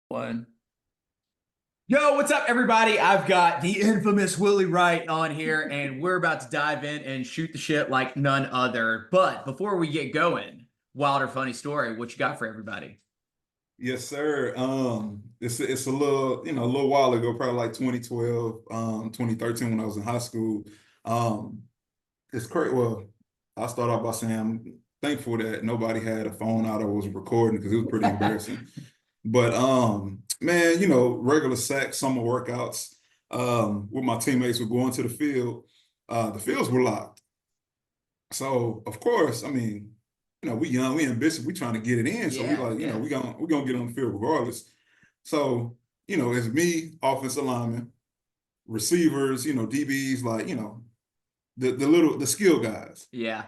One. Yo, what's up, everybody? I've got the infamous Willie Wright on here, and we're about to dive in and shoot the shit like none other. But before we get going, wild or funny story, what you got for everybody? Yes, sir. It's a little, a little while ago, probably like 2012, 2013 when I was in high school. Um, it's crazy. Well, I'll start off by saying I'm thankful that nobody had a phone out or was recording because it was pretty embarrassing. But man, regular sack summer workouts, with my teammates would go into the field. The fields were locked. So of course, I mean, we young, we ambitious, we trying to get it in. So we Yeah, like, yeah. we gonna get on the field regardless. So, it's me, offensive linemen, receivers, DBs, like, the skill guys. Yeah.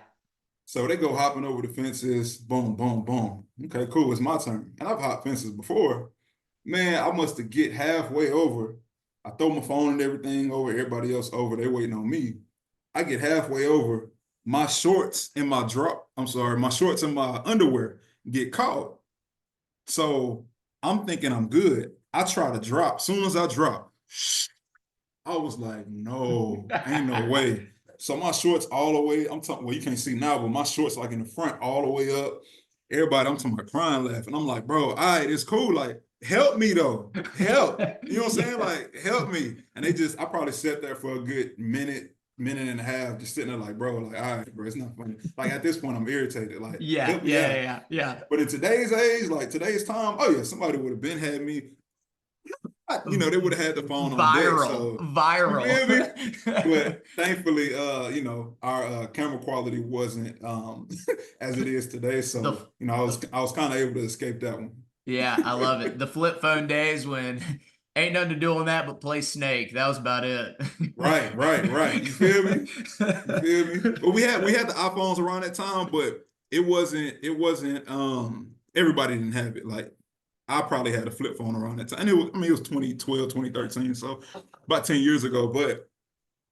So they go hopping over the fences, boom, boom, boom. Okay, cool, it's my turn. And I've hopped fences before. Man, I must have get halfway over. I throw my phone and everything over, everybody else over, they waiting on me. I get halfway over, my shorts and my shorts and my underwear get caught. So I'm thinking I'm good. I try to drop. Soon as I drop, I was like, no, ain't no way. So my shorts all the way, I'm talking, well, you can't see now, but my shorts like in the front all the way up. Everybody, I'm talking about crying, laughing. I'm like, bro, all right, it's cool. Like, help me though. Help. You know what I'm saying? Yeah. Like, help me. And I probably sat there for a good minute and a half, just sitting there like, bro, like, all right, bro, it's not funny. Like at this point, I'm irritated. Like, Yeah, help me yeah, out. yeah, yeah. But in today's age, like today's time, oh yeah, somebody would have been had me. They would have had the phone on deck. Viral, So you viral. feel me? But thankfully, our camera quality wasn't as it is today. The So, the I was kind of able to escape that one. Yeah, I love it. The flip phone days when ain't nothing to do on that but play Snake. That was about it. Right, right, right. You feel me? You feel me? But we had the iPhones around that time, but it wasn't everybody didn't have it. Like I probably had a flip phone around that time. And it was 2012, 2013, so about 10 years ago. But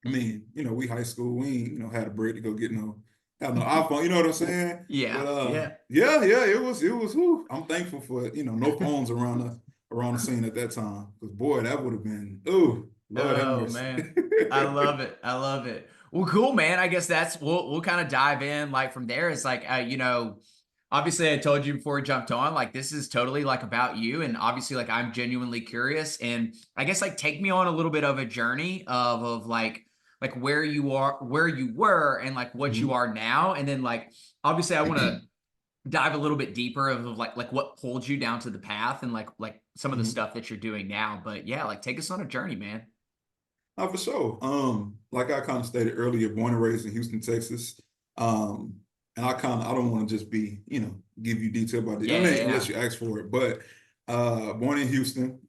I mean, we high school, we ain't, had a break to go get have no iPhone, you know what I'm saying? But Yeah, yeah. yeah, yeah, it was whew, I'm thankful for, no phones around the scene at that time. Because boy, that would have been, oh, Lord have Oh mercy. man. I love it. I love it. Well, cool, man. I guess we'll kind of dive in like from there. It's like obviously I told you before we jumped on, like this is totally like about you. And obviously, like I'm genuinely curious. And I guess like take me on a little bit of a journey of like where you are, where you were, and like what you Mhm. are now. And then like obviously I want to dive a little bit deeper of like what pulled you down to the path and like some of the Mhm. stuff that you're doing now. But yeah, like take us on a journey, man. For sure. Like I kind of stated earlier, born and raised in Houston, Texas. Um, and I don't want to just be, give you detail about it. I Yeah, mean, yeah, unless yeah. you ask for it. But born in Houston,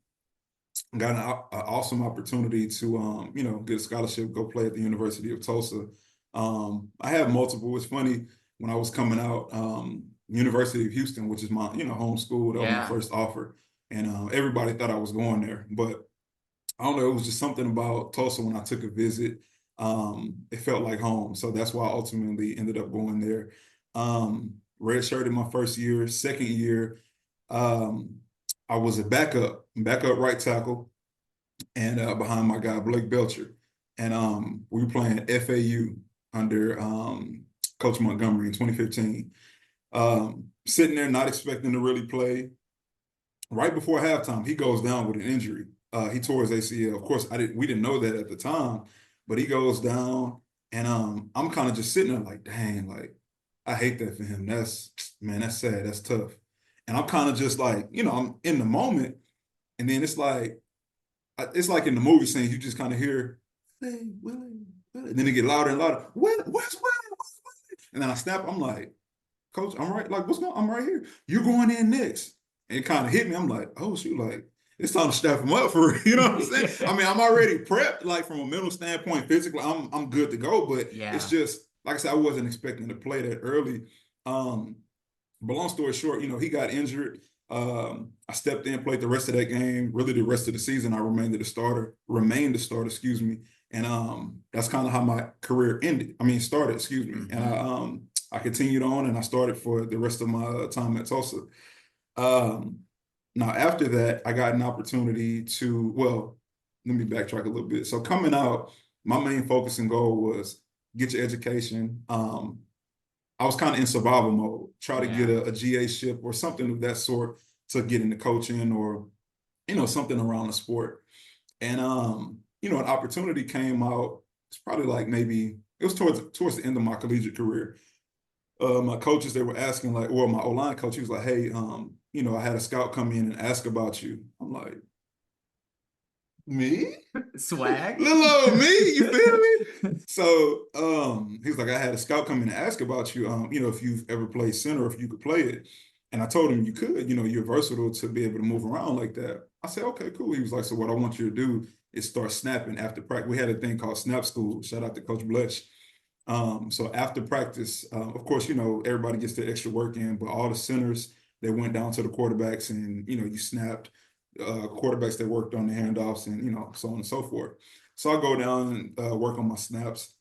got an awesome opportunity to get a scholarship, go play at the University of Tulsa. I have multiple. It's funny when I was coming out, University of Houston, which is my home school, that was my Yeah. first offer, and everybody thought I was going there, but I don't know. It was just something about Tulsa when I took a visit. It felt like home, so that's why I ultimately ended up going there. Redshirted my first year. Second year, um, I was a backup right tackle, and behind my guy Blake Belcher, and we were playing FAU under Coach Montgomery in 2015. Sitting there, not expecting to really play. Right before halftime, he goes down with an injury. He tore his ACL. Of course, we didn't know that at the time, but he goes down, and I'm kind of just sitting there like, dang, like I hate that for him. That's sad. That's tough. And I'm kind of just like, I'm in the moment, and then it's like in the movie scenes, you just kind of hear, hey, Willie, Willie. And then it get louder and louder. Where's Willie? And then I snap. I'm like, Coach, I'm right. Like, what's going? I'm right here. You're going in next. And it kind of hit me. I'm like, oh shoot, like it's time to strap him up for you know what I'm saying? I mean, I'm already prepped, like from a mental standpoint, physically, I'm good to go. But it's Yeah. just like I said, I wasn't expecting to play that early. Um, but long story short, he got injured. I stepped in, played the rest of that game. Really, the rest of the season, I remained the starter, excuse me. And that's kind of how my career ended. I mean, started, excuse me. And Hmm. I continued on, and I started for the rest of my time at Tulsa. Um, Now, after that, I got an opportunity to, well, let me backtrack a little bit. So coming out, my main focus and goal was get your education. I was kind of in survival mode, try to get Yeah. a GA ship or something of that sort to get into coaching or, something around the sport. And, an opportunity came out. It's probably like maybe it was towards the end of my collegiate career. My coaches, they were asking like, or my O-line coach, he was like, hey, I had a scout come in and ask about you. I'm like, me? Swag. Little old me, you feel me? So he was like, I had a scout come in and ask about you, if you've ever played center, if you could play it. And I told him you could, you're versatile to be able to move around like that. I said, okay, cool. He was like, so what I want you to do is start snapping after practice. We had a thing called snap school. Shout out to Coach Bletch. So after practice, of course, everybody gets their extra work in, but all the centers, they went down to the quarterbacks and, you snapped, quarterbacks that worked on the handoffs and, so on and so forth. So I go down and work on my snaps.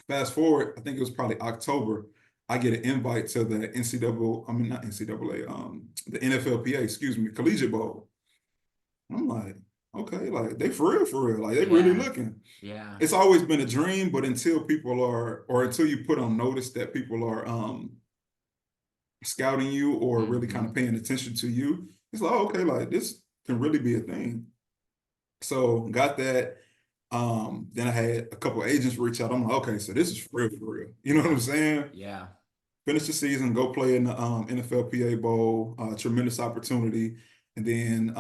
Fast forward, I think it was probably October, I get an invite to the NCAA, I mean, not NCAA, the NFLPA, excuse me, Collegiate Bowl. I'm like, okay, like they for real, like they really Yeah. looking. Yeah. It's always been a dream, but until people are, or until you put on notice that people are scouting you or really kind Hmm. of paying attention to you, it's like, oh, okay, like this can really be a thing. So got that. Then I had a couple agents reach out. I'm like, okay, so this is for real, for real. You know what I'm saying? Yeah. Finish the season, go play in the NFLPA Bowl, tremendous opportunity. And then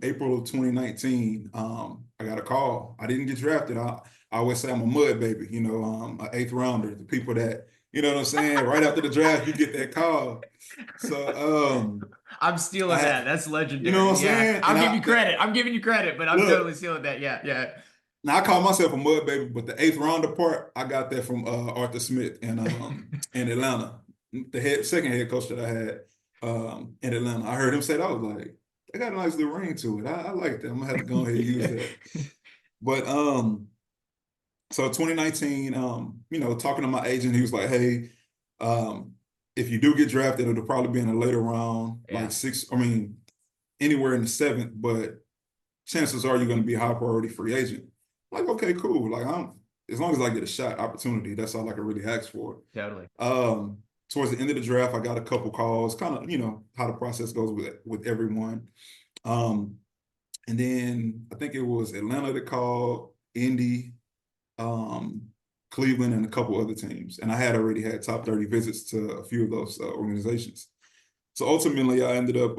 April of 2019, I got a call. I didn't get drafted. I always say I'm a mud baby, an eighth rounder. The people that, you know what I'm saying? Right after the draft, you get that call. So I'm stealing I, that. That's you know what legendary. I'm Yeah. saying? I'll And give you credit. I'm giving you credit, but I'm totally look, stealing that. Yeah. Yeah. now I call myself a mud baby, but the eighth rounder part, I got that from Arthur Smith in Atlanta, the second head coach that I had in Atlanta. I heard him say that. I was like, they got a nice little ring to it. I like that. I'm gonna have to go ahead and use that. But so 2019, talking to my agent, he was like, hey, um, if you do get drafted, it'll probably be in a later round, Yeah. like anywhere in the seventh, but chances are you're going to be a high priority free agent. Like, okay, cool. Like, as long as I get a shot opportunity, that's all I can really ask for. Totally. Um, Towards the end of the draft, I got a couple calls, kind of, how the process goes with everyone. And then I think it was Atlanta that called, Indy, um, Cleveland, and a couple other teams. And I had already had top 30 visits to a few of those organizations. So ultimately, I ended up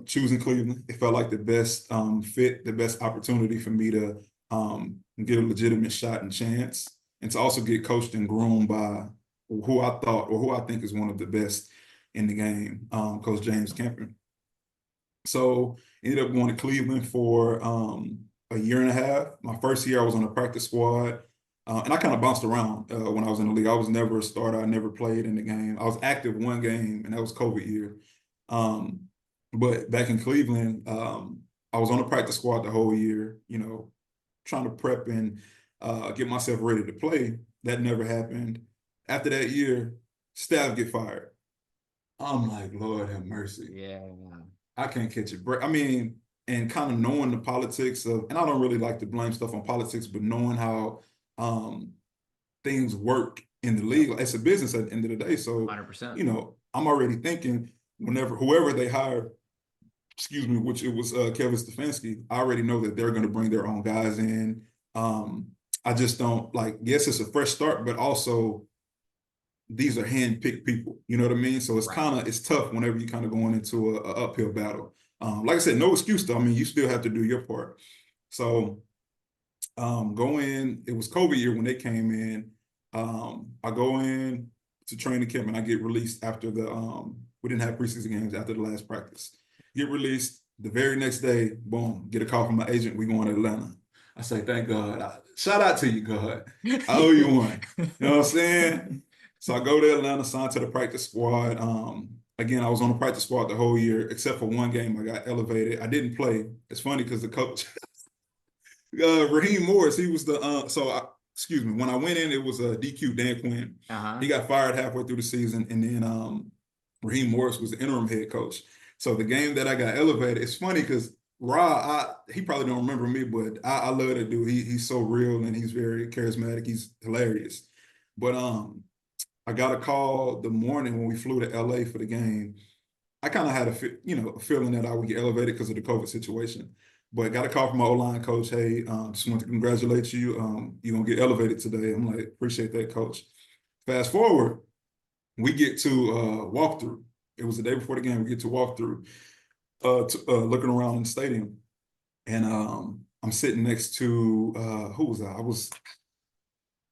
choosing Cleveland. It felt like the best fit, the best opportunity for me to get a legitimate shot and chance, and to also get coached and groomed by who I thought or who I think is one of the best in the game, Coach James Kemper. So ended up going to Cleveland for a year and a half. My first year, I was on a practice squad. And I kind of bounced around when I was in the league. I was never a starter. I never played in the game. I was active one game, and that was COVID year. Um, but back in Cleveland, I was on the practice squad the whole year, trying to prep and get myself ready to play. That never happened. After that year, staff get fired. I'm like, Lord have mercy. Yeah. I can't catch a break. I mean, and kind of knowing the politics of, and I don't really like to blame stuff on politics, but knowing how um, things work in the league, it's a business at the end of the day. So, 100%. I'm already thinking whenever whoever they hire, excuse me, which it was Kevin Stefanski, I already know that they're going to bring their own guys in. I just don't like. Yes, it's a fresh start, but also these are hand-picked people. You know what I mean? So Right. it's tough whenever you're kind of going into a uphill battle. Like I said, no excuse though. I mean, you still have to do your part. So go in. It was COVID year when they came in. I go in to training camp and I get released after we didn't have preseason games after the last practice. Get released the very next day. Boom, get a call from my agent. We going to Atlanta. I say, thank God. Shout out to you, God. I owe you one. You know what I'm saying? So I go to Atlanta, signed to the practice squad. Again, I was on the practice squad the whole year, except for one game. I got elevated. I didn't play. It's funny because the coach, Raheem Morris, he was excuse me, when I went in, it was a DQ, Dan Quinn. Uh-huh. He got fired halfway through the season, and then Raheem Morris was the interim head coach. So the game that I got elevated, it's funny because he probably don't remember me, but I love that dude. He's so real and he's very charismatic. He's hilarious. But I got a call the morning when we flew to LA for the game. I kind of had a feeling that I would get elevated because of the COVID situation. But got a call from my O-line coach. Hey, just want to congratulate you. You're gonna get elevated today. I'm like, appreciate that, coach. Fast forward, we get to walkthrough. It was the day before the game. We get to walkthrough, looking around in the stadium, and I'm sitting next to who was I? I was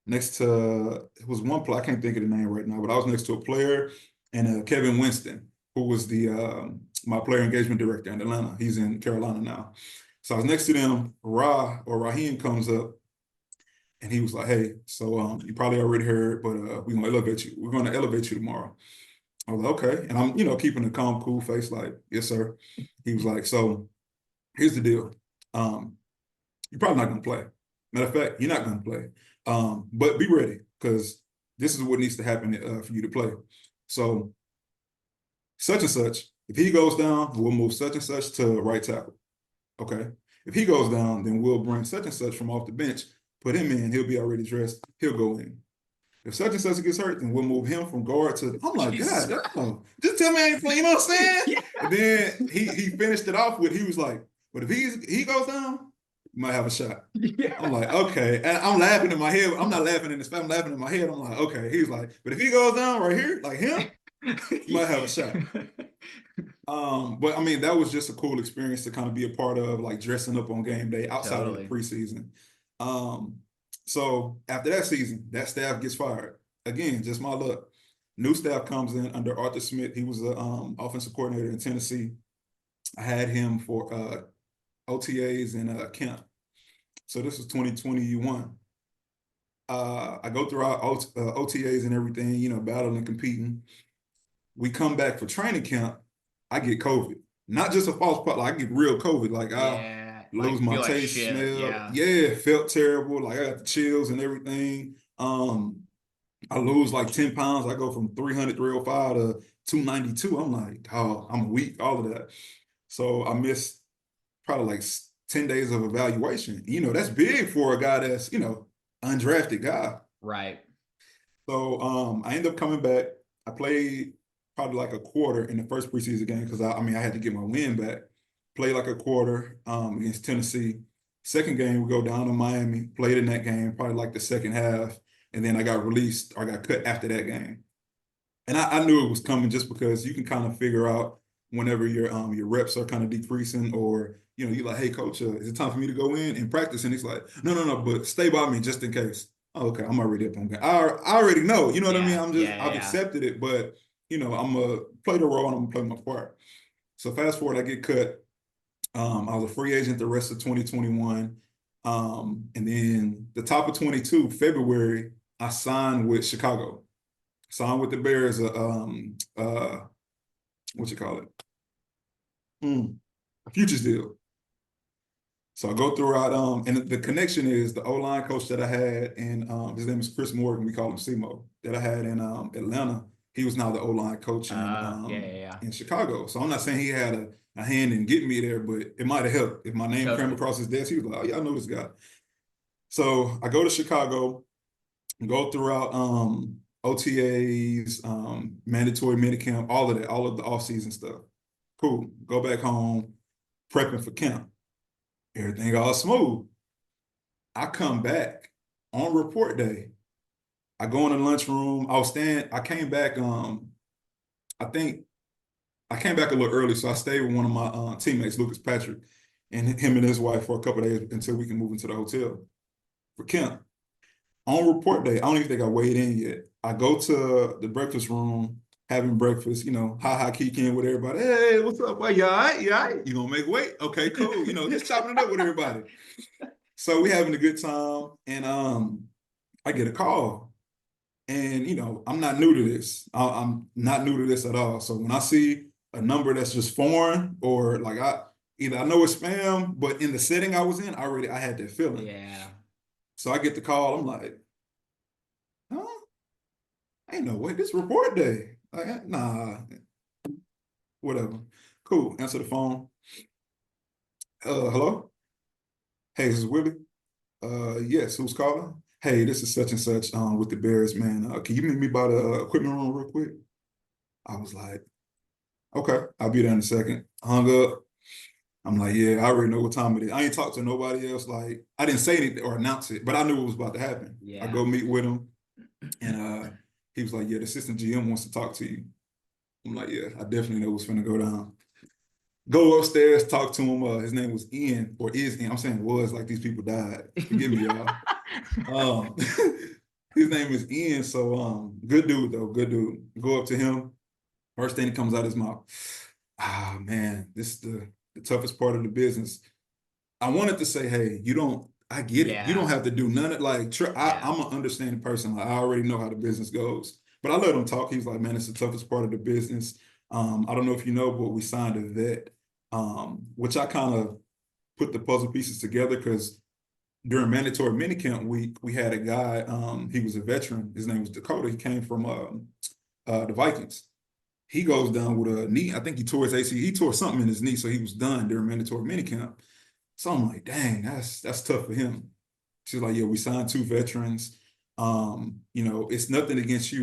next to it was one player. I can't think of the name right now, but I was next to a player and Kevin Winston, who was the my player engagement director in Atlanta. He's in Carolina now. So I was next to them. Raheem comes up and he was like, "Hey, so you probably already heard, but we're gonna elevate you. We're gonna elevate you tomorrow." I was like, "Okay," and I'm keeping a calm, cool face, like, "Yes, sir." He was like, "So here's the deal. Um, you're probably not gonna play. Matter of fact, you're not gonna play. But be ready because this is what needs to happen for you to play. So such and such, if he goes down, we'll move such and such to right tackle. Okay. If he goes down, then we'll bring such and such from off the bench, put him in. He'll be already dressed. He'll go in. If such and such gets hurt, then we'll move him from guard to. I'm like, Jesus God, Christ. just tell me I ain't playing. You know what I'm saying? Yeah. And then he finished it off with he was like, but if he goes down, you might have a shot. I'm Yeah. like, okay. And I'm laughing in my head. I'm not laughing in his face. I'm laughing in my head. I'm like, okay. He's like, but if he goes down right here, like him, you might have a shot. But I mean, that was just a cool experience to kind of be a part of, like dressing up on game day outside of the Totally. preseason. So after that season, that staff gets fired. Again, just my luck. New staff comes in under Arthur Smith. He was the offensive coordinator in Tennessee. I had him for OTAs and camp. So this was 2021. I go through our OTAs and everything, battling and competing. We come back for training camp. I get COVID. Not just a false part. Like I get real COVID. Like I Yeah. lose Like my feel like taste, shit. smell. Yeah. Yeah, felt terrible. Like I got the chills and everything. I lose like 10 pounds. I go from 300, 305 to 292. I'm like, oh, I'm weak, all of that. So I missed probably like 10 days of evaluation. That's big for a guy that's, undrafted guy. Right. So I ended up coming back. I played probably like a quarter in the first preseason game because I had to get my win back. Played like a quarter against Tennessee. Second game, we go down to Miami, played in that game, probably like the second half. And then I got released or got cut after that game. And I knew it was coming just because you can kind of figure out whenever your reps are kind of decreasing or you're like, hey coach, is it time for me to go in and practice? And he's like, no, but stay by me just in case. Oh, okay, I'm already up on game. I already know, you know what I mean? Yeah. Yeah. I've Yeah. accepted it, but I'm gonna play the role and I'm gonna play my part. So fast forward, I get cut. I was a free agent the rest of 2021. And then the top of 22, February, I signed with Chicago. Signed with the Bears, what you call it? A futures deal. So I go throughout, and the connection is the O-line coach that I had, and his name is Chris Morgan. We call him Simo. That I had in Atlanta. He was now the O-line coach Yeah. Yeah. in Chicago. So I'm not saying he had a hand in getting me there, but it might have helped. If my name came Totally. across his desk, he was like, "Oh yeah, I know this guy." So I go to Chicago, go throughout OTAs, mandatory minicamp, all of that, all of the off-season stuff. Cool. Go back home, prepping for camp. Everything all smooth. I come back on report day. I go in the lunchroom. I came back, I think I came back a little early, so I stayed with one of my teammates, Lucas Patrick, and him and his wife for a couple of days until we can move into the hotel for camp. On report day, I don't even think I weighed in yet. I go to the breakfast room, having breakfast, kicking with everybody. Hey, what's up? Well, you all right? You all right? You gonna make weight? Okay, cool. Just chopping it up with everybody. So we having a good time, and I get a call, and I'm not new to this. I'm not new to this at all. So when I see a number that's just foreign, or like I know it's spam, but in the setting I was in, I had that feeling. Yeah. So I get the call. I'm like, huh? Ain't no way. This report day. Like, nah, whatever. Cool. Answer the phone. Hello? Hey, this is Willie. Yes, who's calling? Hey, this is such and such with the Bears, man. Can you meet me by the equipment room real quick? I was like, okay, I'll be there in a second. Hung up. I'm like, yeah, I already know what time it is. I ain't talked to nobody else. Like, I didn't say anything or announce it, but I knew it was about to happen. I Yeah. go meet with him, and he was like, yeah, the assistant GM wants to talk to you. I'm like, yeah, I definitely know what's finna go down. Go upstairs, talk to him. His name was Ian, or is Ian. I'm saying was like these people died. Forgive me, y'all. Um, his name is Ian. So good dude though, good dude. Go up to him. First thing that comes out his mouth. Ah man, this is the toughest part of the business. I wanted to say, hey, you don't. I get it. You don't Yeah. have to do none of like. Yeah. I'm an understanding person. Like I already know how the business goes. But I let him talk. He's like, man, it's the toughest part of the business. I don't know if you know, but we signed a vet, which I kind of put the puzzle pieces together because during mandatory minicamp week, we had a guy. He was a veteran. His name was Dakota. He came from the Vikings. He goes down with a knee. I think he tore his AC. He tore something in his knee, so he was done during mandatory minicamp. So I'm like, dang, that's tough for him. She's like, yeah, we signed two veterans. It's nothing against you.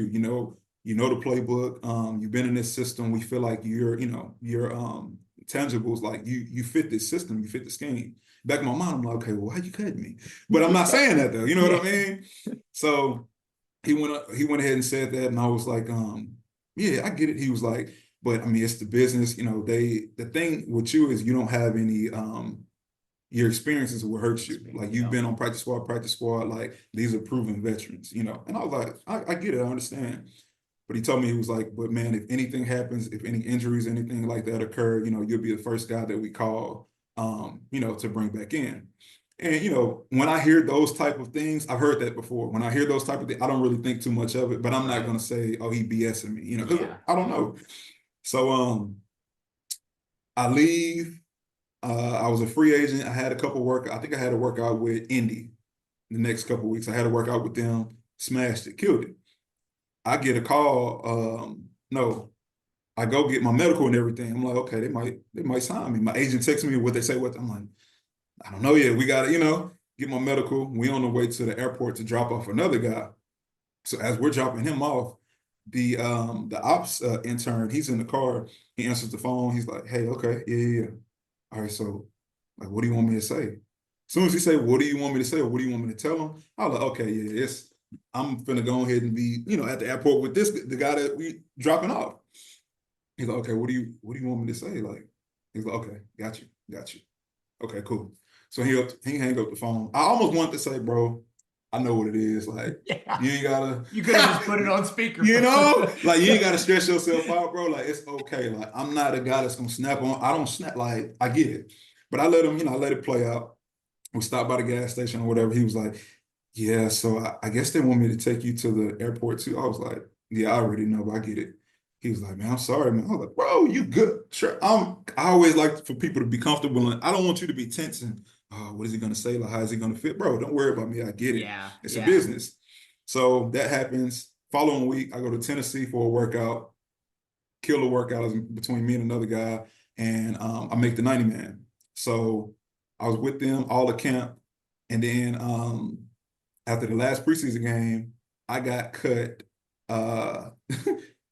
You know the playbook. You've been in this system. We feel like your tangibles, like you fit this system, you fit the scheme. Back in my mind, I'm like, okay, well, why you cutting me? But I'm not saying that though. You know what I Yeah. mean? So he went ahead and said that, and I was like, yeah, I get it. He was like, but I mean, it's the business. The thing with you is you don't have any your experiences will hurt you. Like you've Yeah. been on practice squad, like these are proven veterans. And I was like, I get it, I understand. But he told me, he was like, but man, if anything happens, if any injuries, anything like that occur, you'll be the first guy that we call, to bring back in. And when I hear those type of things, I've heard that before. When I hear those type of things, I don't really think too much of it, but I'm not Right. gonna say, oh, he BSing me, because Yeah. I don't know. So I leave. I was a free agent. I had a couple work. I think I had to work out with Indy the next couple of weeks. I had to work out with them. Smashed it, killed it. I get a call. No, I go get my medical and everything. I'm like, okay, they might sign me. My agent texts me what they say. What I'm like, I don't know yet. We got to, get my medical. We on the way to the airport to drop off another guy. So as we're dropping him off, the ops intern, he's in the car. He answers the phone. He's like, hey, okay, yeah, yeah, yeah. All right, so like, what do you want me to say? As soon as he say, what do you want me to say, or what do you want me to tell him? I was like, okay, yeah, I'm finna go ahead and be, at the airport with the guy that we dropping off. He's like, okay, what do you want me to say? Like, he's like, okay, got you. Okay, cool. So he hang up the phone. I almost wanted to say, bro, I know what it is. Like, Yeah. you ain't You could have just gotta, put it on like you ain't gotta speakerphone. stress yourself out, bro. Like it's okay. Like I'm not a guy that's gonna snap on. I don't snap. Like I get it, but I let him. I let it play out. We stopped by the gas station or whatever. He was like, yeah. So I guess they want me to take you to the airport too. I was like, yeah, I already know, but I get it. He was like, man, I'm sorry, man. I was like, bro, you good? Sure. I always like for people to be comfortable, and I don't want you to be tense and what is he gonna say? Like, how is he gonna fit? Bro, don't worry about me. I get it. Yeah. It's a Yeah. business. So that happens. Following week, I go to Tennessee for a workout. Kill a workout is between me and another guy, and I make the 90 man. So I was with them all the camp, and then after the last preseason game, I got cut. Uh,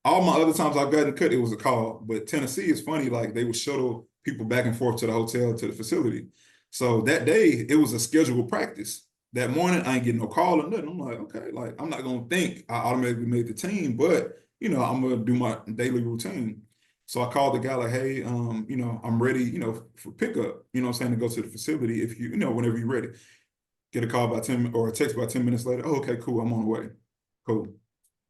all my other times I've gotten cut, it was a call. But Tennessee is funny, like they would shuttle people back and forth to the hotel, to the facility. So that day, it was a scheduled practice. That morning, I ain't getting no call or nothing. I'm like, okay, like I'm not gonna think I automatically made the team, but I'm gonna do my daily routine. So I called the guy like, hey, I'm ready, for pickup, what I'm saying, to go to the facility if whenever you're ready. Get a call by 10 or a text by 10 minutes later. Oh, okay, cool. I'm on the way. Cool.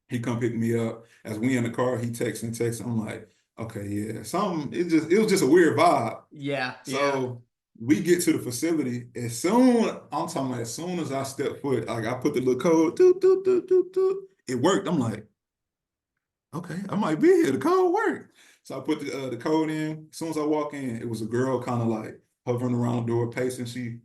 He come pick me up. As we in the car, he texts and texts. I'm like, okay, yeah. It was just a weird vibe. Yeah. Yeah. So we get to the facility. As soon as I step foot, like I put the little code, doot, doot, doot, doot, doot, it worked. I'm like, okay, I might be here. The code worked. So I put the code in. As soon as I walk in, it was a girl kind of like hovering around the door, pacing.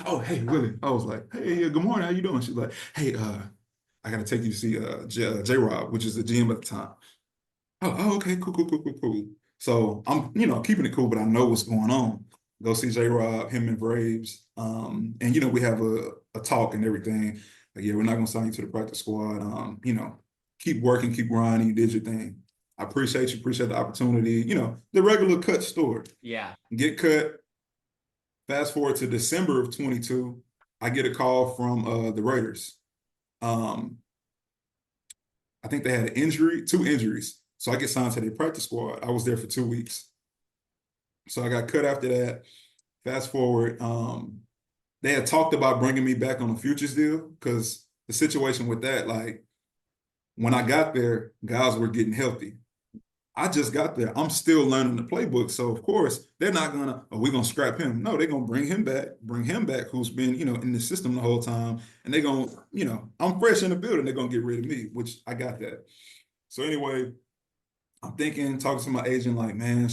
Oh, hey, Willie. I was like, hey, yeah, good morning. How you doing? She's like, hey, I gotta take you to see J Rob, which is the GM at the time. Oh, okay, cool, cool, cool, cool, cool. So I'm, keeping it cool, but I know what's going on. Go see J Rob, him and Braves. And we have a talk and everything. Like, yeah, we're not gonna sign you to the practice squad. Keep working, keep grinding, you did your thing. I appreciate you, appreciate the opportunity. The regular cut story. Yeah. Get cut. Fast forward to December of 22, I get a call from the Raiders. Um, I think they had an injury, two injuries. So I get signed to their practice squad. I was there for 2 weeks. So I got cut after that. Fast forward, they had talked about bringing me back on a futures deal because the situation with that, like when I got there, guys were getting healthy. I just got there. I'm still learning the playbook. So of course, they're not gonna, oh, we're gonna scrap him. No, they're gonna bring him back, who's been, in the system the whole time. And they're gonna, I'm fresh in the building, they're gonna get rid of me, which I got that. So anyway, I'm thinking, talking to my agent, like, man,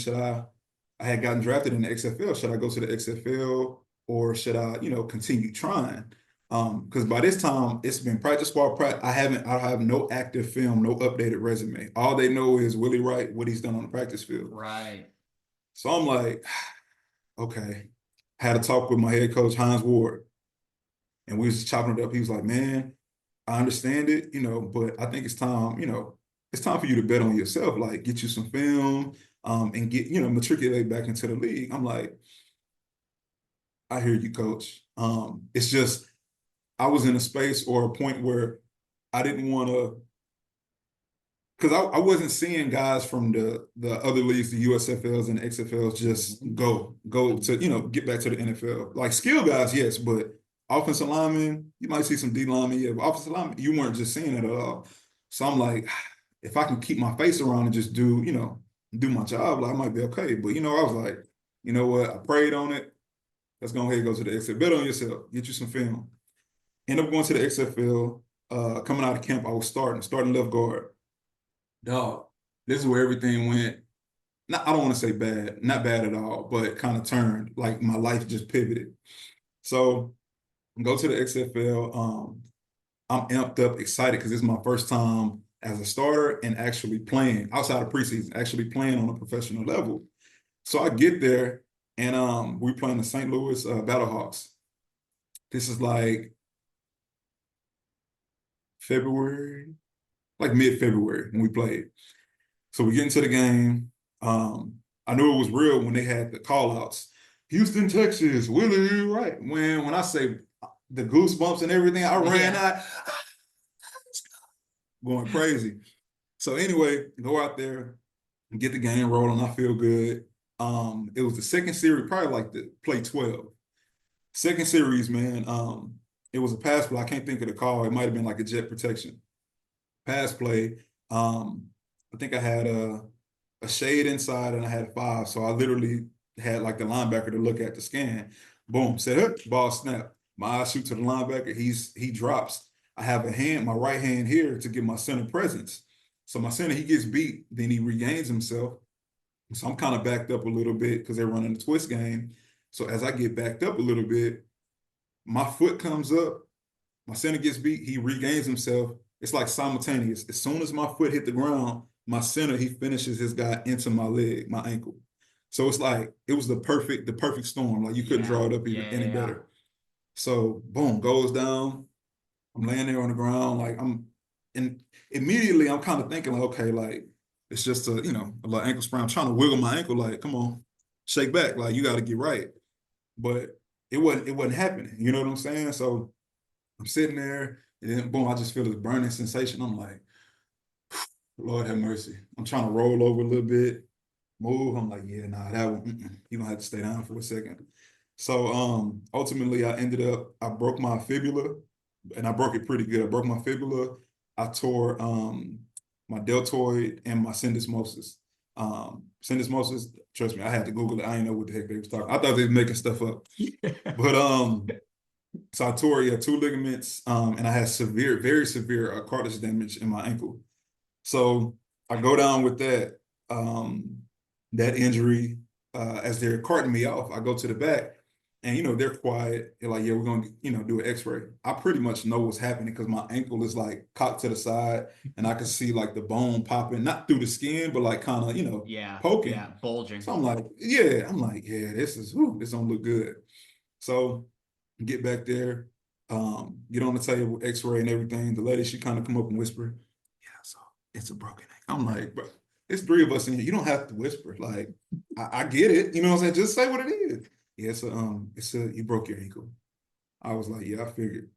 I had gotten drafted in the XFL. Should I go to the XFL or should I, continue trying? Because by this time it's been practice squad practice. I have no active film, no updated resume. All they know is Willie Wright, what he's done on the practice field. Right. So I'm like, okay. Had a talk with my head coach, Hines Ward, and we was chopping it up. He was like, man, I understand it, but I think it's time for you to bet on yourself, like get you some film, and get, matriculate back into the league. I'm like, I hear you, coach. It's just I was in a space or a point where I didn't want to, because I wasn't seeing guys from the other leagues, the USFLs and the XFLs, just go to, get back to the NFL. Like skill guys, yes, but offensive linemen, you might see some D linemen, yeah, but offensive linemen, you weren't just seeing it at all. So I'm like, if I can keep my face around and just do my job, like I might be okay. But I was like, you know what? I prayed on it. Let's go ahead and go to the XFL. Bet on yourself. Get you some film. End up going to the XFL. Coming out of camp, I was starting left guard. Dog, this is where everything went. I don't want to say bad, not bad at all, but kind of turned. Like my life just pivoted. So go to the XFL. I'm amped up, excited because it's my first time as a starter and actually playing outside of preseason, actually playing on a professional level. So I get there and we're playing the St. Louis Battlehawks. This is like February, like mid-February when we played. So we get into the game. I knew it was real when they had the call-outs. Houston, Texas, Willie Wright. When I say the goosebumps and everything, I ran out, going crazy. So anyway, go out there and get the game rolling. I feel good. It was the second series, probably like the play 12. Second series, man. It was a pass play. I can't think of the call. It might have been like a jet protection pass play. I think I had a shade inside and I had 5. So I literally had like the linebacker to look at the scan. Boom, said, hey, ball snap. My eyes shoot to the linebacker. He drops. I have my right hand here to get my center presence. So my center, he gets beat, then he regains himself. So I'm kind of backed up a little bit because they're running the twist game. So as I get backed up a little bit, my foot comes up, my center gets beat, he regains himself. It's like simultaneous. As soon as my foot hit the ground, my center, he finishes his guy into my leg, my ankle. So it's like, it was the perfect storm. Like you couldn't draw it up any better. So boom, goes down. I'm laying there on the ground. And immediately I'm kind of thinking like, okay, like it's just a little ankle sprain. I'm trying to wiggle my ankle, like, come on, shake back. Like you got to get right. But it wasn't happening. You know what I'm saying? So I'm sitting there and then boom, I just feel this burning sensation. I'm like, Lord have mercy. I'm trying to roll over a little bit, move. I'm like, yeah, nah, that one, you're gonna have to stay down for a second. So ultimately I broke my fibula and I broke it pretty good. I broke my fibula. I tore my deltoid and my syndesmosis. Syndesmosis, trust me, I had to Google it. I didn't know what the heck they was talking. I thought they were making stuff up. But so I tore 2 ligaments, and I had very severe cartilage damage in my ankle. So I go down with that injury. As they're carting me off, I go to the back. And they're quiet. They're like, yeah, we're gonna do an X-ray. I pretty much know what's happening because my ankle is like cocked to the side, and I can see like the bone popping, not through the skin, but like kind of Yeah, poking. yeah, bulging. So I'm like, yeah, this don't look good. So get back there, get on the table, X-ray and everything. The lady, she kind of come up and whisper, yeah, so it's a broken ankle. I'm like, bro, it's three of us in here. You don't have to whisper. Like, I get it. You know what I'm saying? Just say what it is. Yeah, you broke your ankle. I was like, yeah, I figured.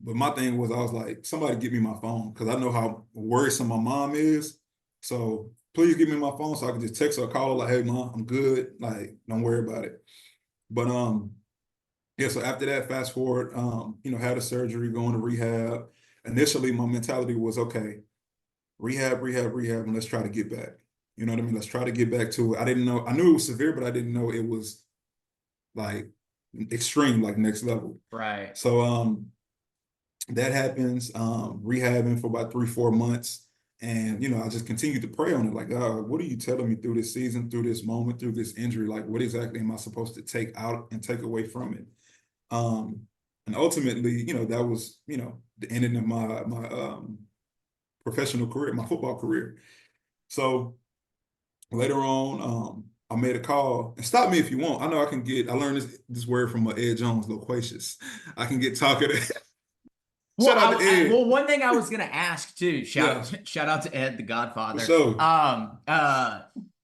But my thing was, I was like, somebody give me my phone because I know how worrisome my mom is. So please give me my phone so I can just text her or call her like, hey mom, I'm good. Like, don't worry about it. But yeah, so after that, fast forward, had a surgery, going to rehab. Initially, my mentality was okay, rehab, rehab, rehab, and let's try to get back. You know what I mean? Let's try to get back to it. I knew it was severe, but I didn't know it was like extreme, like next level. Right. So that happens, rehabbing for about 3, 4 months. And I just continued to pray on it, like, what are you telling me through this season, through this moment, through this injury? Like, what exactly am I supposed to take out and take away from it? Um, and ultimately, that was, the ending of my professional career, my football career. So later on, I made a call, and stop me if you want. I know I learned this word from Ed Jones, loquacious. I can get talkative. Well, Shout out to Ed. well, one thing I was gonna ask too. Yeah, Shout out to Ed, the for Godfather. sure.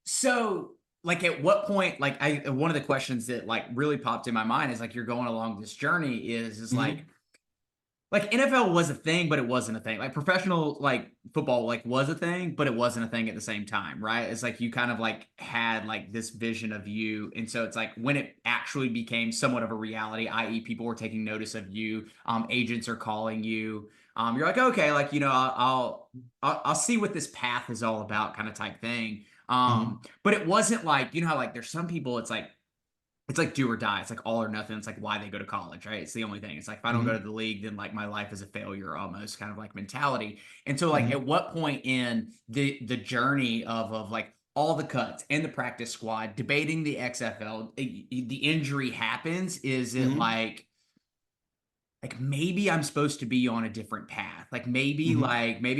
So like, at what point? Like, one of the questions that like really popped in my mind is like, you're going along this journey is Hmm. like NFL was a thing, but it wasn't a thing. Like professional like football like was a thing, but it wasn't a thing at the same time, right? It's like you kind of like had like this vision of you, and so it's like when it actually became somewhat of a reality, i.e., people were taking notice of you, agents are calling you, you're like, okay, like I'll see what this path is all about, kind of type thing. Hmm. But it wasn't like, how like there's some people, it's like do or die. It's like all or nothing. It's like why they go to college, right? It's the only thing. It's like if I don't go Hmm. to the league, then like my life is a failure, almost kind of like mentality. And so like Hmm. at what point in the journey of like all the cuts and the practice squad debating the XFL, the injury happens? Is it Hmm. like maybe I'm supposed to be on a different path? Like Hmm. maybe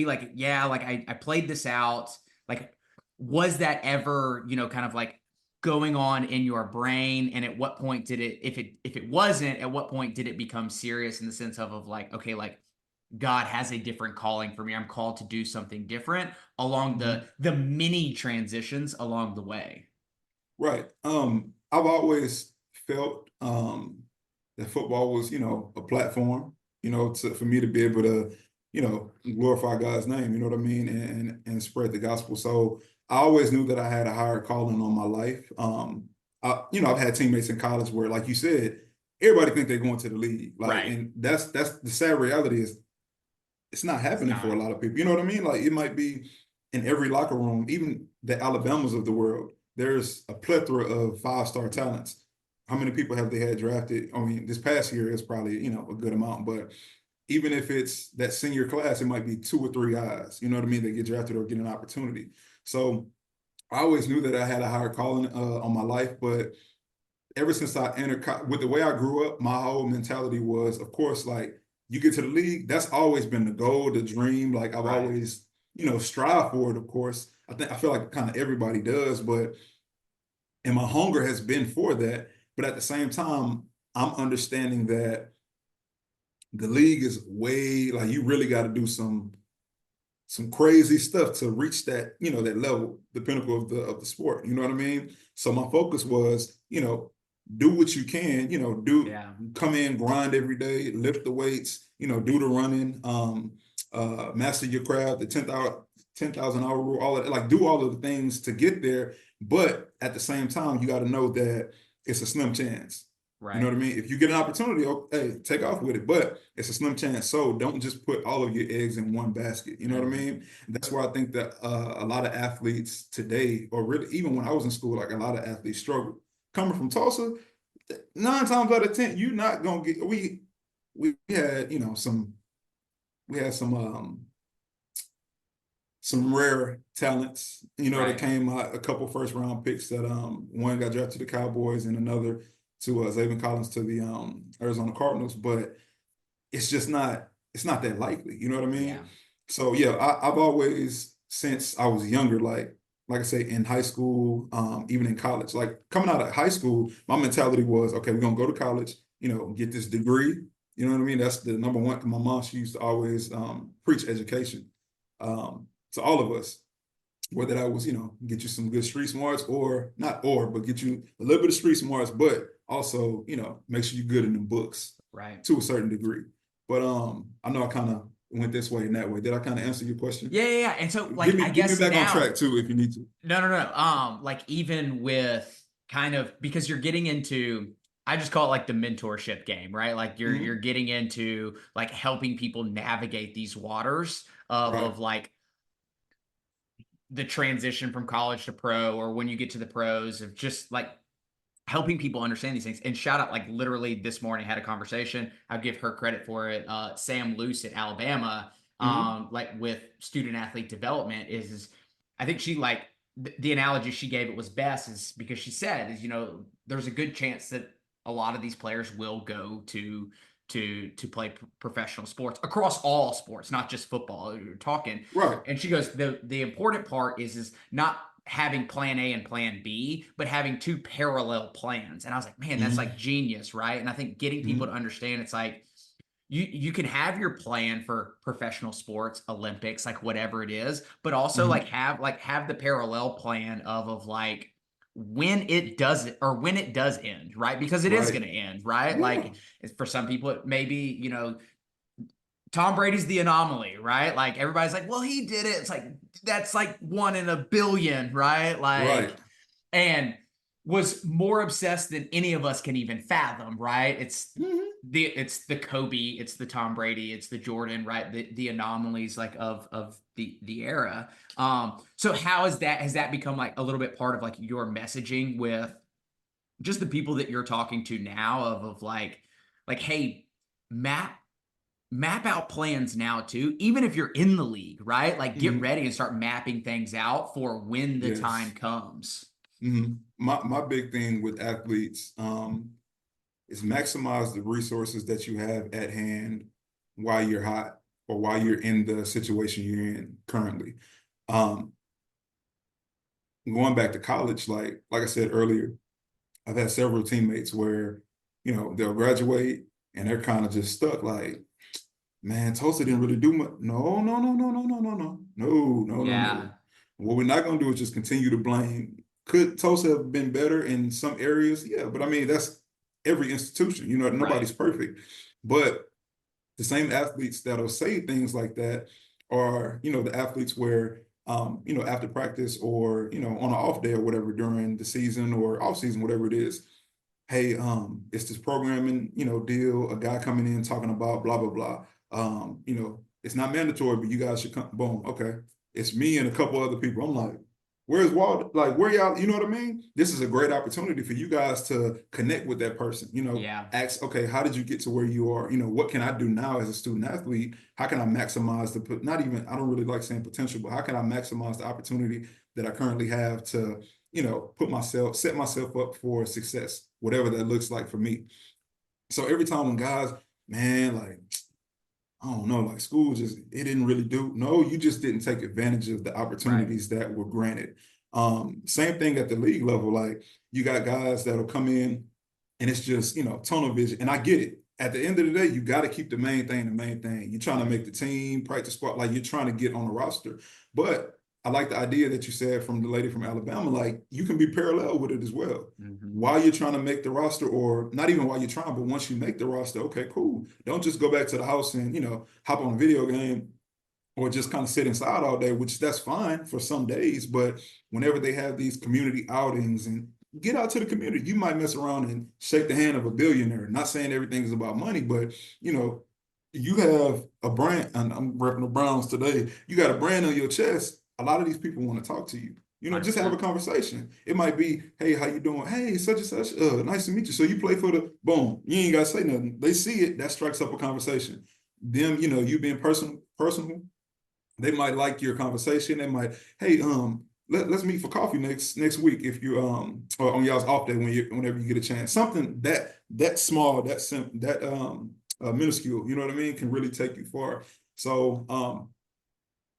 like yeah, like I played this out. Like was that ever, kind of like going on in your brain? And at what point did it, if it wasn't, at what point did it become serious in the sense of like, okay, like God has a different calling for me. I'm called to do something different along Hmm. the many transitions along the way. Right. I've always felt that football was, a platform, for me to be able to, glorify God's name, you know what I mean, and spread the gospel. So I always knew that I had a higher calling on my life. I've had teammates in college where, like you said, everybody think they're going to the league, like, Right. and that's the sad reality is it's not It's happening for a not. lot of people. You know what I mean? Like it might be in every locker room, even the Alabamas of the world. There's a plethora of 5-star talents. How many people have they had drafted? I mean, this past year is probably, a good amount, but even if it's that senior class, it might be 2 or 3 guys, you know what I mean, that get drafted or get an opportunity. So I always knew that I had a higher calling on my life, but ever since I entered with the way I grew up, my whole mentality was, of course, like you get to the league, that's always been the goal, the dream. Like I've Right. always, strive for it, of course. I feel like kind of everybody does, but and my hunger has been for that. But at the same time, I'm understanding that the league is way like you really got to do some crazy stuff to reach that, that level, the pinnacle of the sport. You know what I mean? So my focus was, do what you can, do Yeah. come in, grind every day, lift the weights, do the running, master your craft, the 10,000 hour rule, all of that, like do all of the things to get there. But at the same time, you got to know that it's a slim chance. You know Right. what I mean? If you get an opportunity, okay, take off with it. But it's a slim chance. So don't just put all of your eggs in one basket. You know what I Mhm. mean? That's why I think that a lot of athletes today, or really even when I was in school, like a lot of athletes struggle. Coming from Tulsa, 9 times out of 10, you're not gonna get. We had we had some rare talents, that Right. came out, a couple first round picks that one got drafted to the Cowboys and another to Zayvon Collins to the Arizona Cardinals, but it's not that likely. You know what I mean? Yeah. So yeah, I've always, since I was younger, like I say, in high school, even in college, like coming out of high school, my mentality was, okay, we're gonna go to college, get this degree. You know what I mean? That's the number one. My mom, she used to always preach education to all of us, whether that was, get you some good street smarts or not, but get you a little bit of street smarts, but also, make sure you're good in the books Right. to a certain degree. But I know I kind of went this way and that way. Did I kind of answer your question? Yeah. And so Get like me I get me guess back on track now, too if you need to. no. Like even with kind of because you're getting into I just call it like the mentorship game, right? Like you're Mhm. getting into like helping people navigate these waters of Right. like the transition from college to pro or when you get to the pros of just like helping people understand these things. And shout out, like literally this morning, I had a conversation. I'll give her credit for it. Sam Luce at Alabama, Mhm. like with student athlete development, is I think she like the analogy she gave it was best is because she said is there's a good chance that a lot of these players will go to play professional sports across all sports, not just football. You're talking, Right. and she goes the important part is not having plan A and plan B, but having two parallel plans. And I was like, man, that's like Mhm. genius, right? And I think getting people to Mhm. understand it's like you can have your plan for professional sports, Olympics, like whatever it is, but also Mhm. have the parallel plan of like when it does it or when it does end, right? Because it is Right. going to end, right? Yeah. Like for some people, it may be, Tom Brady's the anomaly, right? Like everybody's like, well, he did it. It's like that's like 1 in a billion, right? Right. Like, and was more obsessed than any of us can even fathom, right? Mhm. It's the Kobe, it's the Tom Brady, it's the Jordan, right? The anomalies like of the era. So how is that has that become like a little bit part of like your messaging with just the people that you're talking to now of like hey, map out plans now too, even if you're in the league, right? Like get Mhm. ready and start mapping things out for when the time Yes. comes. My big thing with athletes is maximize the resources that you have at hand while you're hot or while you're in the situation you're in currently. Um, Going back to college, like I said earlier, I've had several teammates where, they'll graduate and they're kind of just stuck like, man, Tulsa didn't really do much. No, no, no, no, no, no, no, no, no, no, no, Yeah, no. What we're not gonna do is just continue to blame. Could Tulsa have been better in some areas? Yeah, but I mean that's every institution. right. Nobody's perfect. But the same athletes that'll say things like that are, the athletes where after practice or, on an off day or whatever during the season or off season, whatever it is, hey, it's this programming, deal, a guy coming in talking about blah, blah, blah. It's not mandatory, but you guys should come. Boom. Okay. It's me and a couple other people. I'm like, where's Walt? Like, where y'all, you know what I mean? This is a great opportunity for you guys to connect with that person, Yeah, ask, okay, how did you get to where you are? What can I do now as a student athlete? How can I maximize not even, I don't really like saying potential, but how can I maximize the opportunity that I currently have to, set myself up for success, whatever that looks like for me. So every time when guys, man, like, I don't know, like school just, it didn't really do. No, you just didn't take advantage of the right. opportunities that were granted. Same thing at the league level. Like you got guys that'll come in and it's just, tunnel vision. And I get it. At the end of the day, you got to keep the main thing the main thing. You're trying to make the team, practice squad, like you're trying to get on the roster. But I like the idea that you said from the lady from Alabama, like you can be parallel with it as well. Hmm. While you're trying to make the roster, or not even while you're trying, but once you make the roster, okay, cool. Don't just go back to the house and, hop on a video game or just kind of sit inside all day, which that's fine for some days. But whenever they have these community outings and get out to the community, you might mess around and shake the hand of a billionaire. Not saying everything is about money, but you know, you have a brand, and I'm repping the Browns today. You got a brand on your chest. A lot of these people want to talk to you. Just have a 100%. conversation. It might be, hey, how you doing? Hey, such and such. Nice to meet you. So you play for the boom. You ain't gotta say nothing. They see it. That strikes up a conversation. Them, you being personal, they might like your conversation. They might, hey, let's meet for coffee next week if you or on y'all's off day whenever you get a chance. Something that small, that minuscule, you know what I mean, can really take you far. So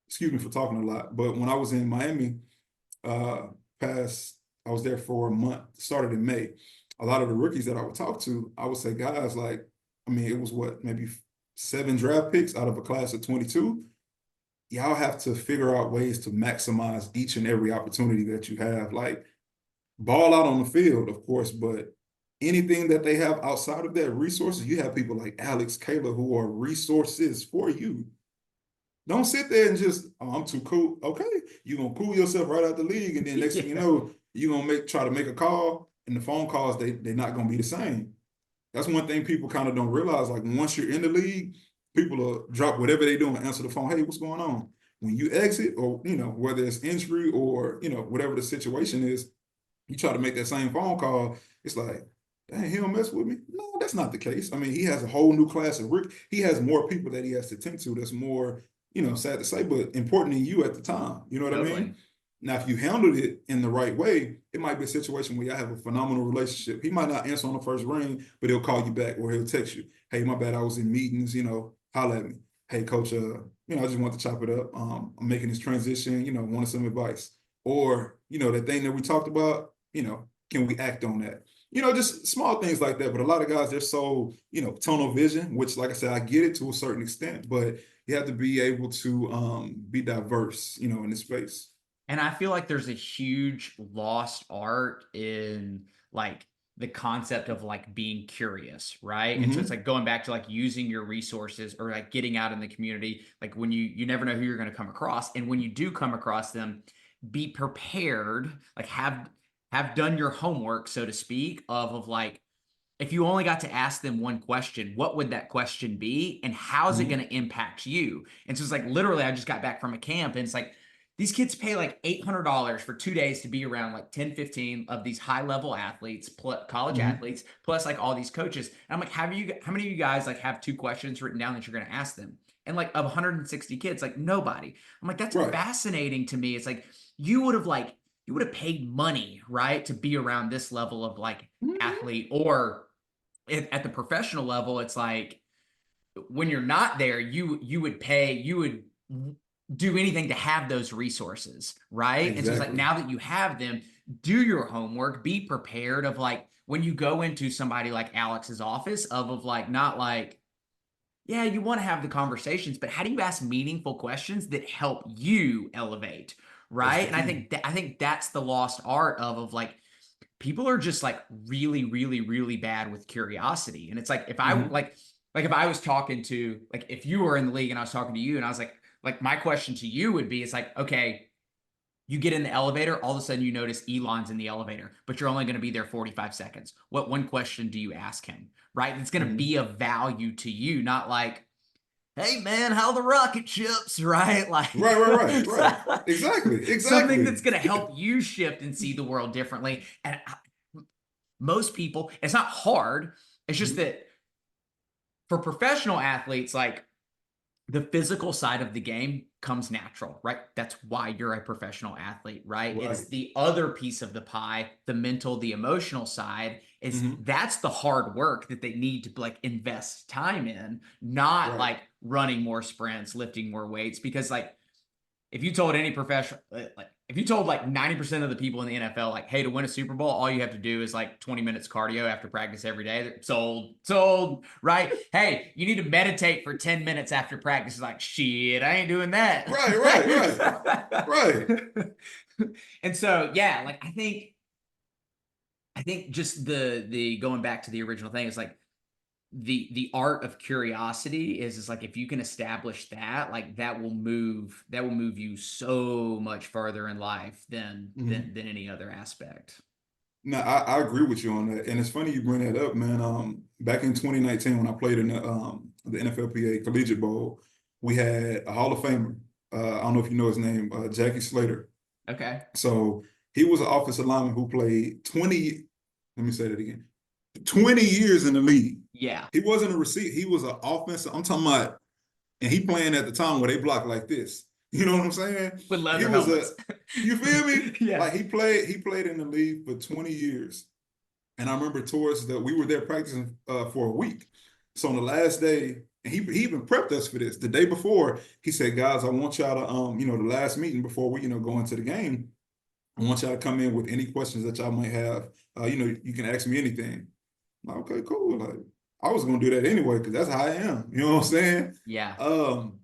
excuse me for talking a lot, but when I was in Miami, uh past I was there for a month, started in May. A lot of the rookies that I would talk to, I would say, guys, like, I mean, it was what, maybe 7 draft picks out of a class of 22. Y'all have to figure out ways to maximize each and every opportunity that you have. Like, ball out on the field, of course, but anything that they have outside of that, resources, you have people like Alex, Kayla, who are resources for you. Don't sit there and just, oh, I'm too cool. Okay, you're gonna cool yourself right out the league, and then next thing you Yeah. know, you're gonna try to make a call, and the phone calls they're not gonna be the same. That's one thing people kind of don't realize. Like, once you're in the league, people will drop whatever they do and answer the phone. Hey, what's going on? When you exit, or whether it's injury or whatever the situation is, you try to make that same phone call. It's like, dang, he don't mess with me. No, that's not the case. I mean, he has a whole new class of Rick. He has more people that he has to tend to. That's more, sad to say, but important than you at the time. You know what I Totally. mean? Now, if you handled it in the right way, it might be a situation where you have a phenomenal relationship. He might not answer on the first ring, but he'll call you back or he'll text you. Hey, my bad, I was in meetings, holla at me. Hey, coach, I just want to chop it up. I'm making this transition, wanted some advice. Or, that thing that we talked about, can we act on that? Just small things like that. But a lot of guys, they're so, tunnel vision, which, like I said, I get it to a certain extent, but you have to be able to be diverse, in this space. And I feel like there's a huge lost art in like the concept of like being curious, right? And so it's Mm-hmm. like going back to like using your resources or like getting out in the community. Like when you never know who you're going to come across, and when you do come across them, be prepared. Like have done your homework, so to speak, of like if you only got to ask them one question, what would that question be? And how's it Mm-hmm. going to impact you? And so it's like literally, I just got back from a camp and it's like these kids pay like $800 for 2 days to be around like 10, 15 of these high level athletes, college Mm-hmm. athletes, plus like all these coaches. And I'm like, how many of you guys like have 2 questions written down that you're going to ask them? And like of 160 kids, like nobody. I'm like, that's Right. fascinating to me. It's like you would have like, you would have paid money, right, to be around this level of like Mm-hmm. athlete, or at the professional level, it's like when you're not there, you would pay, you would do anything to have those resources, right? And so it's like Exactly. now that you have them, do your homework, be prepared of like when you go into somebody like Alex's office of like not like yeah, you want to have the conversations, but how do you ask meaningful questions that help you elevate, That's right? the And I key. think I think that's the lost art of like people are just like really, really, really bad with curiosity. And it's like if I Mm-hmm. like if I was talking to like if you were in the league and I was talking to you and I was like my question to you would be it's like, okay, you get in the elevator, all of a sudden you notice Elon's in the elevator, but you're only going to be there 45 seconds. What one question do you ask him? Right? It's going to Mm-hmm. be of value to you, not like, hey man, how the rocket ships, right? Like Right, right, right, right. Exactly, something that's exactly. going to help you shift and see the world differently. And most people, it's not hard. It's just Mhm. that for professional athletes, like the physical side of the game comes natural, right? That's why you're a professional athlete, right? It's Right. the other piece of the pie, the mental, the emotional side is Mm-hmm. that's the hard work that they need to like invest time in, not Right. like running more sprints, lifting more weights. Because like if you told any professional, like if you told like 90% of the people in the NFL, like, hey, to win a Super Bowl, all you have to do is like 20 minutes cardio after practice every day. They're sold, right? Hey, you need to meditate for 10 minutes after practice. It's like, shit, I ain't doing that. Right, right, right, right. And so, yeah, like I think just the going back to the original thing is like the art of curiosity is like if you can establish that like that will move you so much further in life than Mm-hmm. any other aspect. No, I agree with you on that. And it's funny you bring that up, man. Back in 2019 when I played in the NFLPA Collegiate Bowl, we had a Hall of Famer. I don't know if you know his name, Jackie Slater. Okay. So he was an offensive lineman who played 20, let me say that again, 20 years in the league. Yeah. He wasn't a receiver, he was an offensive, I'm talking about, and he playing at the time where they block like this. You know what I'm saying? With He leather was a, helmets. you feel me? Yeah. Like he played in the league for 20 years. And I remember towards we were there practicing for a week. So on the last day, and he even prepped us for this. The day before, he said, guys, I want y'all to the last meeting before we, go into the game, I want y'all to come in with any questions that y'all might have. You can ask me anything. I'm like, okay, cool. Like I was gonna do that anyway, because that's how I am. You know what I'm saying? Yeah. Um,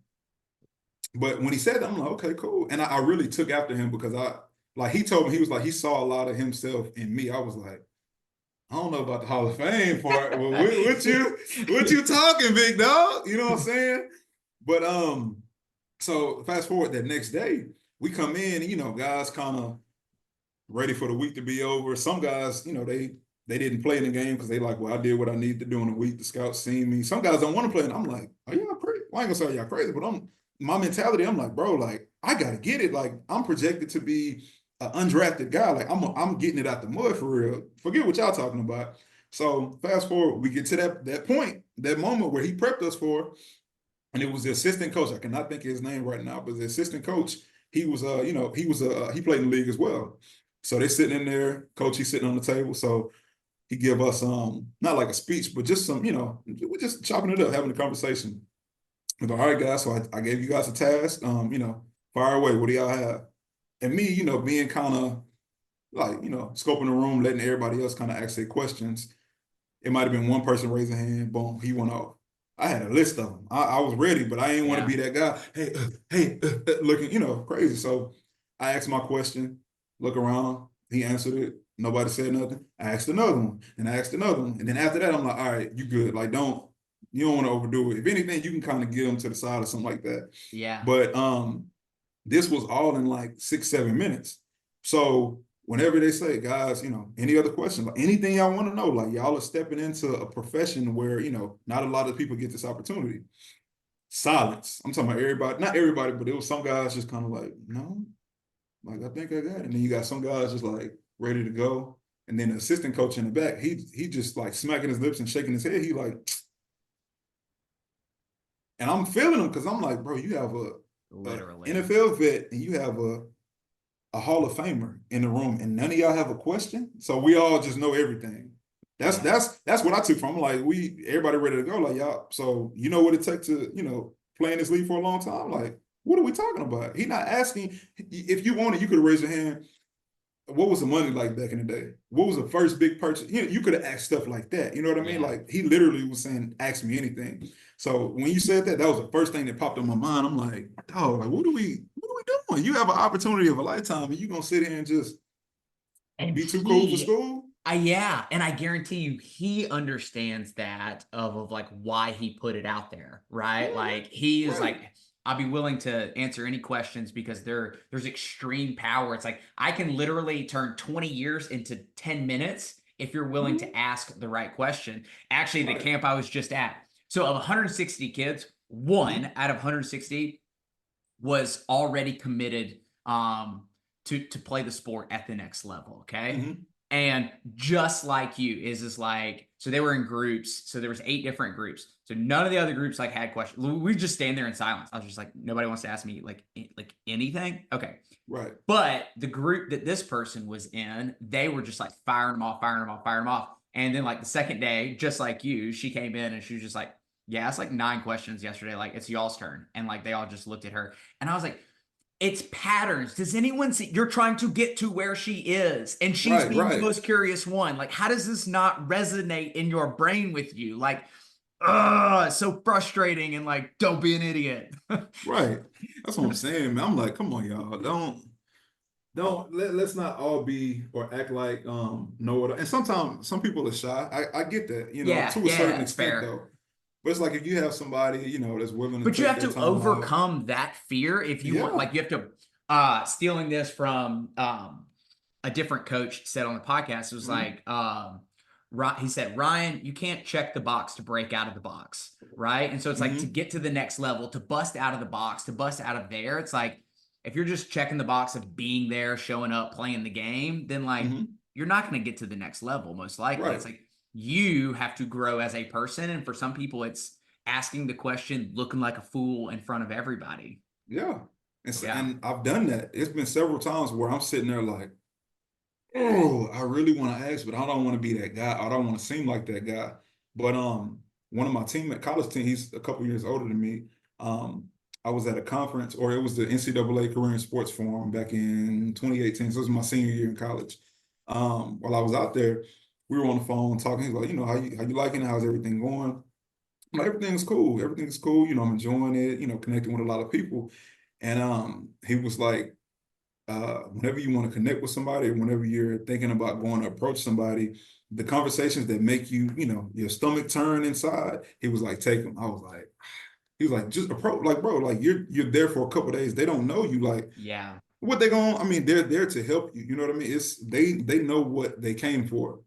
but when he said that, I'm like, okay, cool. And I really took after him because he told me, he was like, he saw a lot of himself in me. I was like, I don't know about the Hall of Fame part. Well, what you talking, big dog? You know what I'm saying? But so fast forward that next day, we come in, guys kind of ready for the week to be over. Some guys, they didn't play in the game because they like, well, I did what I need to do in the week. The scouts seen me. Some guys don't want to play, and I'm like, are y'all crazy? Well, I ain't gonna say y'all crazy, but my mentality. I'm like, bro, like I gotta get it. Like I'm projected to be an undrafted guy. Like I'm getting it out the mud for real. Forget what y'all talking about. So fast forward, we get to that point, that moment where he prepped us for, and it was the assistant coach. I cannot think of his name right now, but the assistant coach, he was he played in the league as well. So they sitting in there, coach, he's sitting on the table. So he give us not like a speech, but just some, we're just chopping it up, having a conversation. He's like, all right, guys, so I gave you guys a task. Fire away. What do y'all have? And me, being kind of like, scoping the room, letting everybody else kind of ask their questions. It might have been one person raise a hand, boom, he went off. I had a list of them. I was ready, but I didn't want to Yeah. be that guy. Looking, crazy. So I asked my question, look around. He answered it. Nobody said nothing. I asked another one, and I asked another one, and then after that, I'm like, all right, you good. Like, you don't want to overdo it. If anything, you can kind of get them to the side or something like that. Yeah. But this was all in like 6-7 minutes. So whenever they say, guys, any other questions, like anything y'all want to know, like y'all are stepping into a profession where, not a lot of people get this opportunity. Silence. I'm talking about everybody, not everybody, but it was some guys just kind of like, no, like I think I got it. And then you got some guys just like ready to go. And then the assistant coach in the back, he just like smacking his lips and shaking his head. He like, and I'm feeling him because I'm like, bro, you have a Literally. NFL vet and you have a Hall of Famer in the room, and none of y'all have a question. So we all just know everything. That's Yeah. that's what I took from. Like everybody ready to go. Like y'all. So you know what it takes to play in this league for a long time. Like what are we talking about? He not asking. If you wanted, you could have raised your hand. What was the money like back in the day? What was the first big purchase? You could have asked stuff like that. You know what I mean? Yeah. Like he literally was saying, "Ask me anything." So when you said that, that was the first thing that popped in my mind. I'm like, "Oh, like what are we doing? You have an opportunity of a lifetime, and you gonna sit here and just And be too cool for he, school?" yeah, and I guarantee you, he understands that of like why he put it out there, right? Like he is Right, like, I'll be willing to answer any questions because there's extreme power. It's like I can literally turn 20 years into 10 minutes if you're willing mhm, to ask the right question. Actually, the right, camp I was just at, so of 160 kids, mhm, one out of 160 was already committed to play the sport at the next level. Okay. mhm, And just like you is like, so they were in groups. So there was 8 different groups. So none of the other groups like had questions. We just stand there in silence. I was just like, nobody wants to ask me like anything. Okay. right, But the group that this person was in, they were just like firing them off, firing them off, firing them off. And then like the second day, just like you, she came in and she was just like, yeah, it's like 9 questions yesterday. Like it's y'all's turn. And like they all just looked at her. And I was like, it's patterns. Does anyone see you're trying to get to where she is and she's right, being the right, most curious one? Like, how does this not resonate in your brain with you? Like, so frustrating and like, don't be an idiot. right. That's what I'm saying, man. I'm like, come on, y'all. Let's not all be or act like know it. And sometimes some people are shy. I get that, Yeah, to a certain yeah, extent fair. though. But it's like if you have somebody, that's willing to But you take have their to time out. overcome that fear if you want, Yeah. like, you have to, stealing this from a different coach said on the podcast, it was Mhm. like, he said, Ryan, you can't check the box to break out of the box, right? And so it's like to Mhm. get to the next level, to bust out of the box, to bust out of there, it's like if you're just checking the box of being there, showing up, playing the game, then like Mhm. you're not going to get to the next level, most likely. Right. It's like you have to grow as a person. And for some people, it's asking the question, looking like a fool in front of everybody. Yeah. Yeah. And I've done that. It's been several times where I'm sitting there like, oh, I really want to ask, but I don't want to be that guy. I don't want to seem like that guy. But one of my college team, he's a couple years older than me. Um, I was at a conference, or it was the NCAA Career in Sports Forum back in 2018. So it was my senior year in college. While I was out there, we were on the phone talking. He's like, how you liking it? How's everything going? I'm like, everything's cool. Everything's cool. I'm enjoying it. Connecting with a lot of people. And he was like, whenever you want to connect with somebody, or whenever you're thinking about going to approach somebody, the conversations that make you, your stomach turn inside, he was like, take them. He was like, just approach, like, bro, like you're there for a couple of days. They don't know you, like, Yeah. what they going, I mean, they're there to help you. You know what I mean? They know what they came for.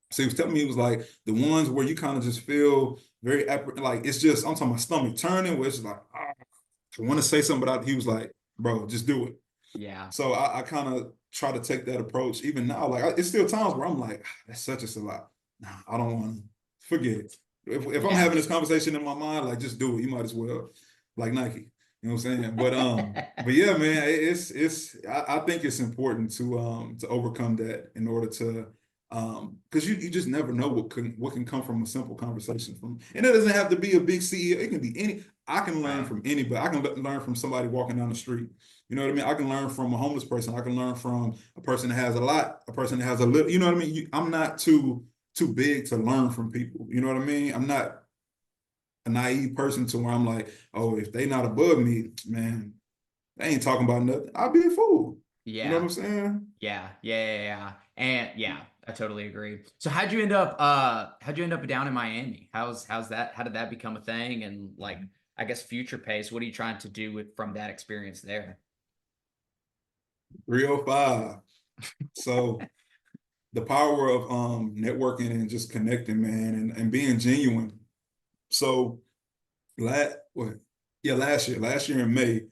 So he was telling me, he was like, the ones where you kind of just feel very, like, it's just, I'm talking about stomach turning, where it's like, I want to say something, but he was like, bro, just do it. Yeah. So I kind of try to take that approach. Even now, like, it's still times where I'm like, that's such a lot. Nah, I don't want to forget it. If I'm Yeah. having this conversation in my mind, like, just do it. You might as well, like Nike. You know what I'm saying? But yeah, man, I think it's important to overcome that in order to because you just never know what can come from a simple conversation from, and it doesn't have to be a big CEO. It can be any. I can learn Right. from anybody. I can learn from somebody walking down the street. You know what I mean? I can learn from a homeless person. I can learn from a person that has a lot, a person that has a little. You know what I mean? I'm not too big to learn from people. You know what I mean? I'm not a naive person to where I'm like, oh, if they not above me, man, they ain't talking about nothing. I'll be a fool. You know what Yeah. I'm saying? Yeah. Yeah. Yeah. Yeah. And yeah, I totally agree. So how'd you end up down in Miami? How's that? How did that become a thing? And like, I guess future pace, what are you trying to do from that experience there? 305. So the power of networking and just connecting, man, and being genuine. So what? Yeah, last year in May,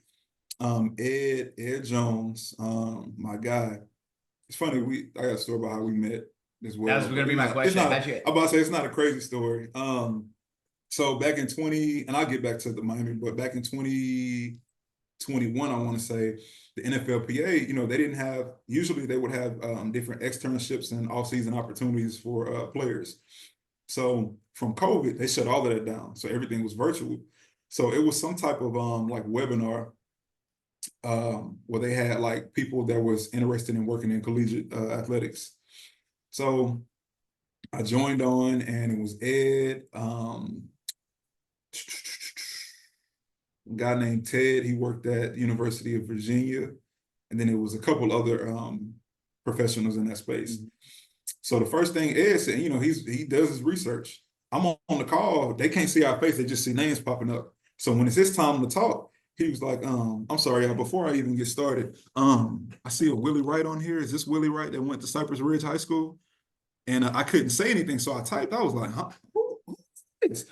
Ed Jones, my guy. It's funny, I got a story about how we met as That was well, going to but be my it's question. not, How'd you? I'm about to say it's not a crazy story. So back in 20, and I'll get back to the Miami, but back in 2021, I want to say, the NFLPA, they didn't have, usually they would have different externships and off-season opportunities for players. So from COVID, they shut all of that down. So everything was virtual. So it was some type of like webinar where they had like people that was interested in working in collegiate athletics. So I joined on, and it was Ed, a guy named Ted. He worked at the University of Virginia, and then it was a couple other professionals in that space. Mhm. So the first thing Ed said, he does his research. I'm on the call. They can't see our face. They just see names popping up. So when it's his time to talk, he was like, I'm sorry, y'all, before I even get started, I see a Willie Wright on here. Is this Willie Wright that went to Cypress Ridge High School? And I couldn't say anything, so I typed. I was like, huh? Who is this?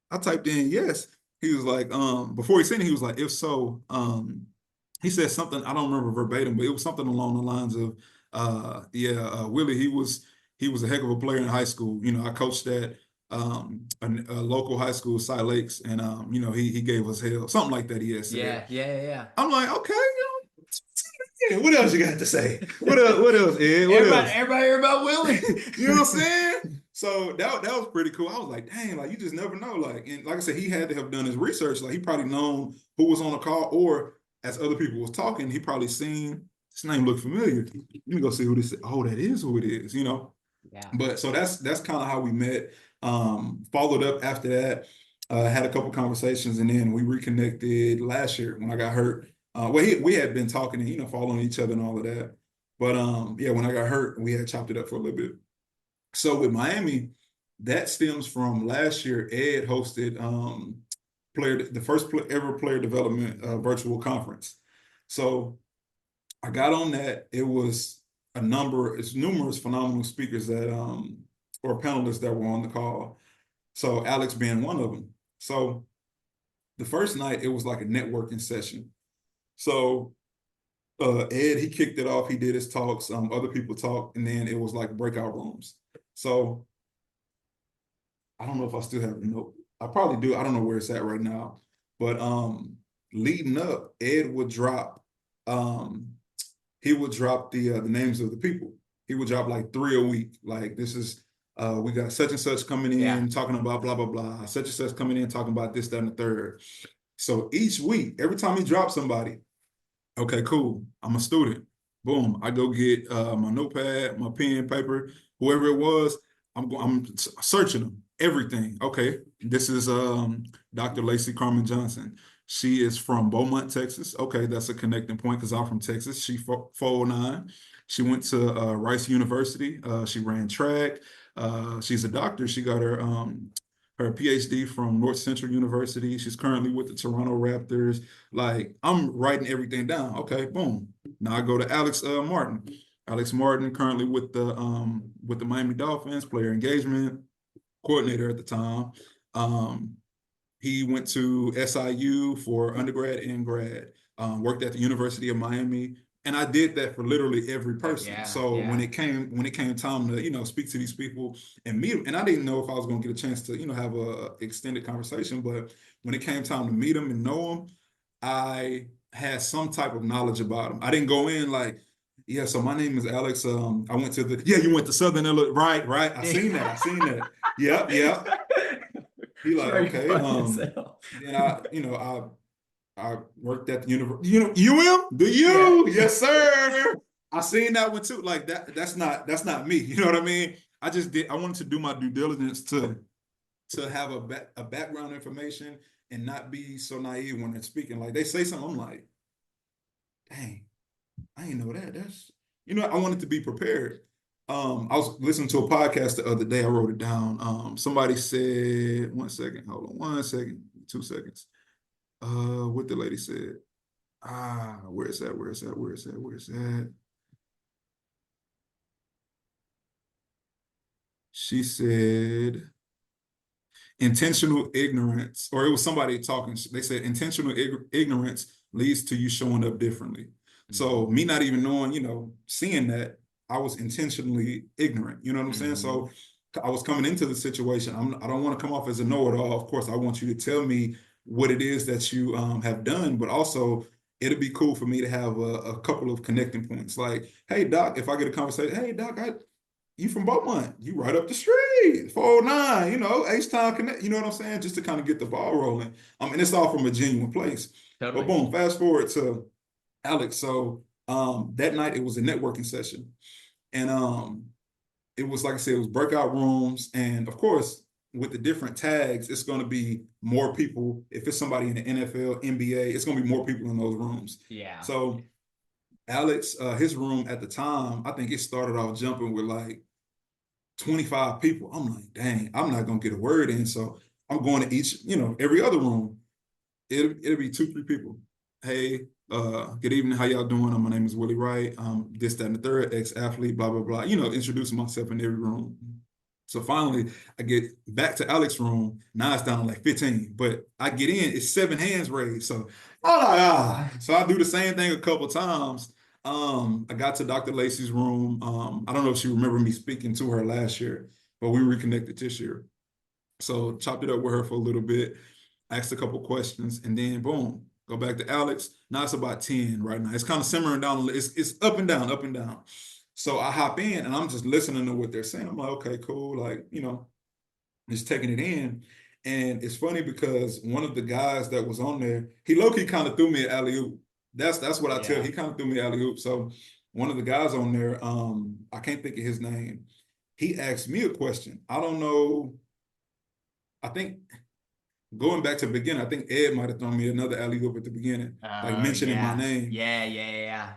I typed in yes. He was like, before he said it, he was like, if so, he said something, I don't remember verbatim, but it was something along the lines of, Willie, he was a heck of a player in high school. I coached at a local high school, Cy Lakes, and he gave us hell, something like that. He had said. Yeah. Yeah. Yeah. Yeah. I'm like, okay, yeah, what else you got to say? What else, Ed? What else? Everybody hear about Willie. You know what I'm saying? So that was pretty cool. I was like, dang, like you just never know. Like, and like I said, he had to have done his research. Like he probably known who was on the call, or as other people was talking, he probably seen this name look familiar. Let me go see who this is. Oh, that is who it is. Yeah. But so that's kind of how we met. Followed up after that, had a couple conversations, and then we reconnected last year when I got hurt. We had been talking and following each other and all of that. But yeah, when I got hurt, we had chopped it up for a little bit. So with Miami, that stems from last year. Ed hosted the first ever player development virtual conference. So I got on that. It's numerous phenomenal speakers that or panelists that were on the call. So Alex being one of them. So the first night it was like a networking session. So Ed, he kicked it off. He did his talks. Other people talked, and then it was like breakout rooms. So I don't know if I still have the note. I probably do. I don't know where it's at right now, but leading up, Ed would drop, he would drop the names of the people. He would drop like 3 a week. Like, this is we got such and such coming Yeah. in talking about blah blah blah. Such and such coming in talking about this, that, and the third. So each week, every time he drops somebody, okay, cool. I'm a student. Boom. I go get my notepad, my pen, paper, whoever it was. I'm searching them. Everything. Okay. This is Dr. Lacey Carmen Johnson. She is from Beaumont, Texas. Okay, that's a connecting point because I'm from Texas. She 409. She went to Rice University. She ran track. She's a doctor. She got her PhD from North Central University. She's currently with the Toronto Raptors. Like, I'm writing everything down. Okay, boom. Now I go to Alex Martin. Alex Martin currently with the Miami Dolphins, player engagement coordinator at the time. He went to SIU for undergrad and grad. Worked at the University of Miami, and I did that for literally every person. Yeah, So yeah. when it came time to speak to these people and meet them, and I didn't know if I was going to get a chance to have a extended conversation, but when it came time to meet them and know them, I had some type of knowledge about them. I didn't go in like, yeah, so my name is Alex. I went to you went to Southern Illinois, right? I seen that. Yep. He like, Very okay. funny as hell. Then I worked at the university. UM? The Yeah. U, yes, sir. I seen that one too. Like that's not me. You know what I mean? I wanted to do my due diligence to have a background information and not be so naive when they're speaking. Like, they say something, I'm like, dang, I didn't know that. That's I wanted to be prepared. I was listening to a podcast the other day. I wrote it down. Somebody said, 1 second, hold on 1 second, 2 seconds. What the lady said. Where is that? She said intentional ignorance, or it was somebody talking. They said intentional ignorance leads to you showing up differently. So me not even knowing, seeing that, I was intentionally ignorant. You know what I'm saying? So I was coming into the situation. I don't want to come off as a know-it-all. Of course, I want you to tell me what it is that you have done, but also it'd be cool for me to have a couple of connecting points. Like, hey, Doc, if I get a conversation, hey, Doc, you from Beaumont, you right up the street, 409, H-Town Connect, you know what I'm saying? Just to kind of get the ball rolling. And it's all from a genuine place. But Totally. boom, fast forward to Alex. So that night it was a networking session. And it was, like I said, it was breakout rooms. And of course, with the different tags, it's going to be more people. If it's somebody in the NFL, NBA, it's going to be more people in those rooms. Yeah. So Alex, his room at the time, I think it started off jumping with like 25 people. I'm like, dang, I'm not going to get a word in. So I'm going to each, every other room. It'll be 2, 3 people. Hey, good evening. How y'all doing? My name is Willie Wright. This, that, and the third, ex-athlete, blah, blah, blah. Introducing myself in every room. So finally, I get back to Alex's room. Now it's down to like 15, but I get in, it's 7 hands raised. So I'm like, So I do the same thing a couple times. I got to Dr. Lacey's room. I don't know if she remembered me speaking to her last year, but we reconnected this year. So chopped it up with her for a little bit, asked a couple questions, and then boom, go back to Alex. Now it's about 10 right now. It's kind of simmering down. It's up and down, up and down. So I hop in and I'm just listening to what they're saying. I'm like, okay, cool. Like, just taking it in. And it's funny because one of the guys that was on there, he low-key kind of threw me an alley-oop. That's what I tell. He kind of threw me an alley-oop. So one of the guys on there, I can't think of his name. He asked me a question. I don't know. I think going back to the beginning, I think Ed might have thrown me another alley-oop at the beginning, like mentioning my name. Yeah.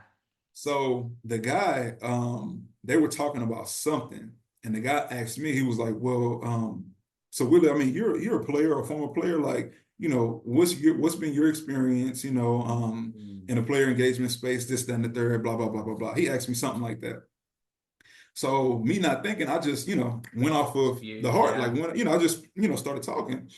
So the guy, they were talking about something, and the guy asked me, he was like, well, so Willie, I mean, you're a player, a former player, like, what's been your experience, in a player engagement space, this, that, and the third, blah, blah, blah, blah, blah. He asked me something like that. So me not thinking, I just, went off of the heart, like when, I just, started talking.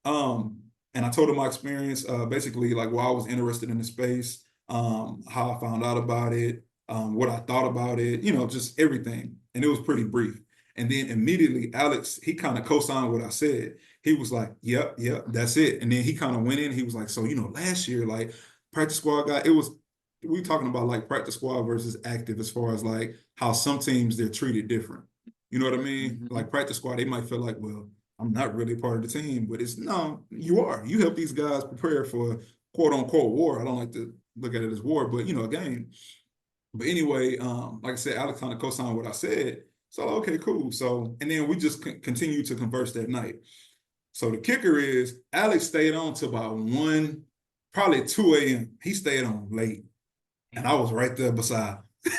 And I told him my experience, basically like why I was interested in the space, how I found out about it, what I thought about it, just everything. And it was pretty brief. And then immediately Alex, he kind of co-signed what I said. He was like, yep, yep, that's it. And then he kind of went in, he was like, so, last year, like practice squad guy, we talking about like practice squad versus active as far as like how some teams they're treated different. You know what I mean? Mm-hmm. Like practice squad, they might feel like, well, I'm not really part of the team, but it's no, you are. You help these guys prepare for quote unquote war. I don't like to look at it as war, but a game. But anyway, like I said, Alex kind of co-signed what I said. So okay, cool. So and then we just continued to converse that night. So the kicker is Alex stayed on till about 1, probably 2 a.m. He stayed on late. And I was right there beside him.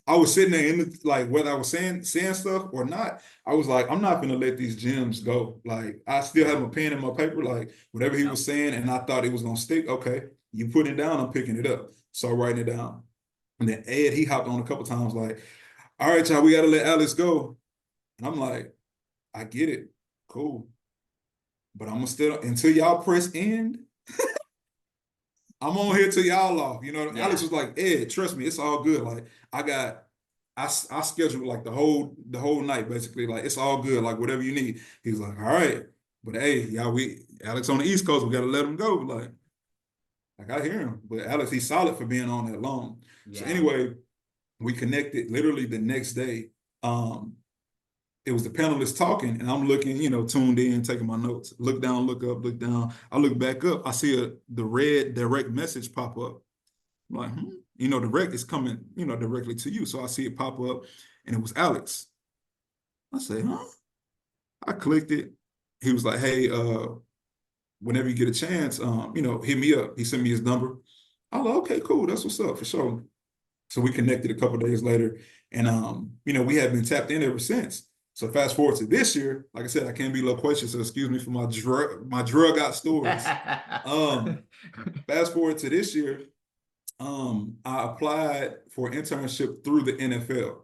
I was sitting there in like whether I was saying stuff or not, I was like, I'm not gonna let these gems go. Like I still have a pen in my paper, like whatever he Yep. was saying, and I thought it was gonna stick. Okay, you put it down, I'm picking it up. So I'm writing it down. And then Ed, he hopped on a couple times, like, all right, y'all, we gotta let Alex go. And I'm like, I get it. Cool. But I'm gonna still until y'all press end, I'm on here till y'all off. Alex Yeah. was like, Ed, trust me, it's all good. Like I scheduled like the whole night basically. Like it's all good. Like whatever you need. He was like, all right, but hey, y'all, we Alex on the East Coast, we gotta let him go. Like I hear him, but Alex, he's solid for being on that long. So Yeah. anyway, we connected literally the next day. It was the panelists talking, and I'm looking, tuned in, taking my notes. Look down, look up, look down. I look back up. I see the red direct message pop up. I'm like, direct is coming, directly to you. So I see it pop up, and it was Alex. I say, huh? I clicked it. He was like, hey, whenever you get a chance, hit me up. He sent me his number. I was like, okay, cool. That's what's up for sure. So we connected a couple of days later, and we have been tapped in ever since. So fast forward to this year, like I said, I can't be loquacious, so excuse me for my drug out stories. Fast forward to this year, I applied for an internship through the NFL.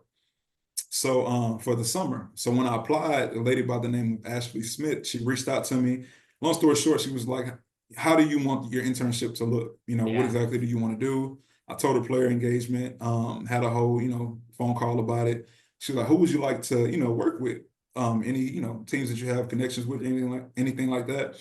So for the summer. So when I applied, a lady by the name of Ashley Smith, she reached out to me. Long story short, she was like, how do you want your internship to look? What Yeah. exactly do you want to do? I told her player engagement, had a whole, phone call about it. She was like, who would you like to, work with? Any, teams that you have connections with, anything like that.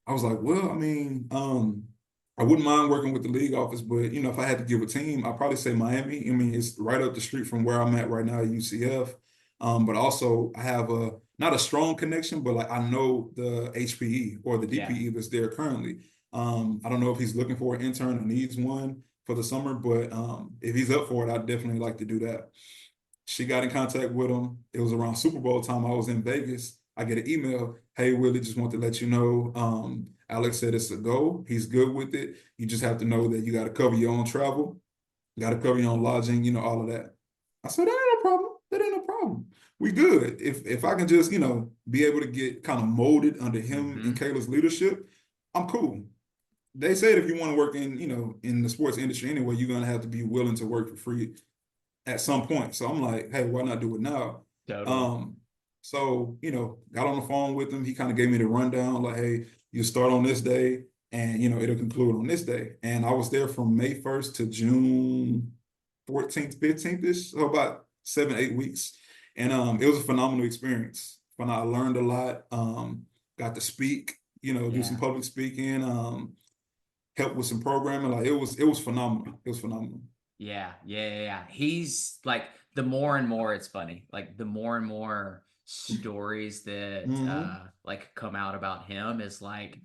I was like, well, I mean, I wouldn't mind working with the league office, but if I had to give a team, I'd probably say Miami. I mean, it's right up the street from where I'm at right now at UCF. But also I have a not a strong connection, but like I know the HPE or the Yeah. DPE that's there currently. I don't know if he's looking for an intern or needs one for the summer, but if he's up for it, I'd definitely like to do that. She got in contact with him. It was around Super Bowl time. I was in Vegas. I get an email. Hey, Willie, just want to let you know. Alex said it's a go. He's good with it. You just have to know that you got to cover your own travel, got to cover your own lodging, all of that. I said, that ain't no problem. That ain't no problem. We good. If I can just, be able to get kind of molded under him and Mm-hmm. Kayla's leadership, I'm cool. They said if you want to work in, in the sports industry anyway, you're gonna have to be willing to work for free at some point. So I'm like, hey, why not do it now? Totally. Um, so, got on the phone with him. He kind of gave me the rundown, like, hey, you start on this day and it'll conclude on this day. And I was there from May 1st to June 14th, 15th-ish, so about 7, 8 weeks. And it was a phenomenal experience. I learned a lot, got to speak, do some Yeah. public speaking, help with some programming. Like it was phenomenal. It was phenomenal. Yeah, yeah, yeah, yeah. He's like the more and more it's funny. Like the more and more stories that Mm-hmm. like come out about him is like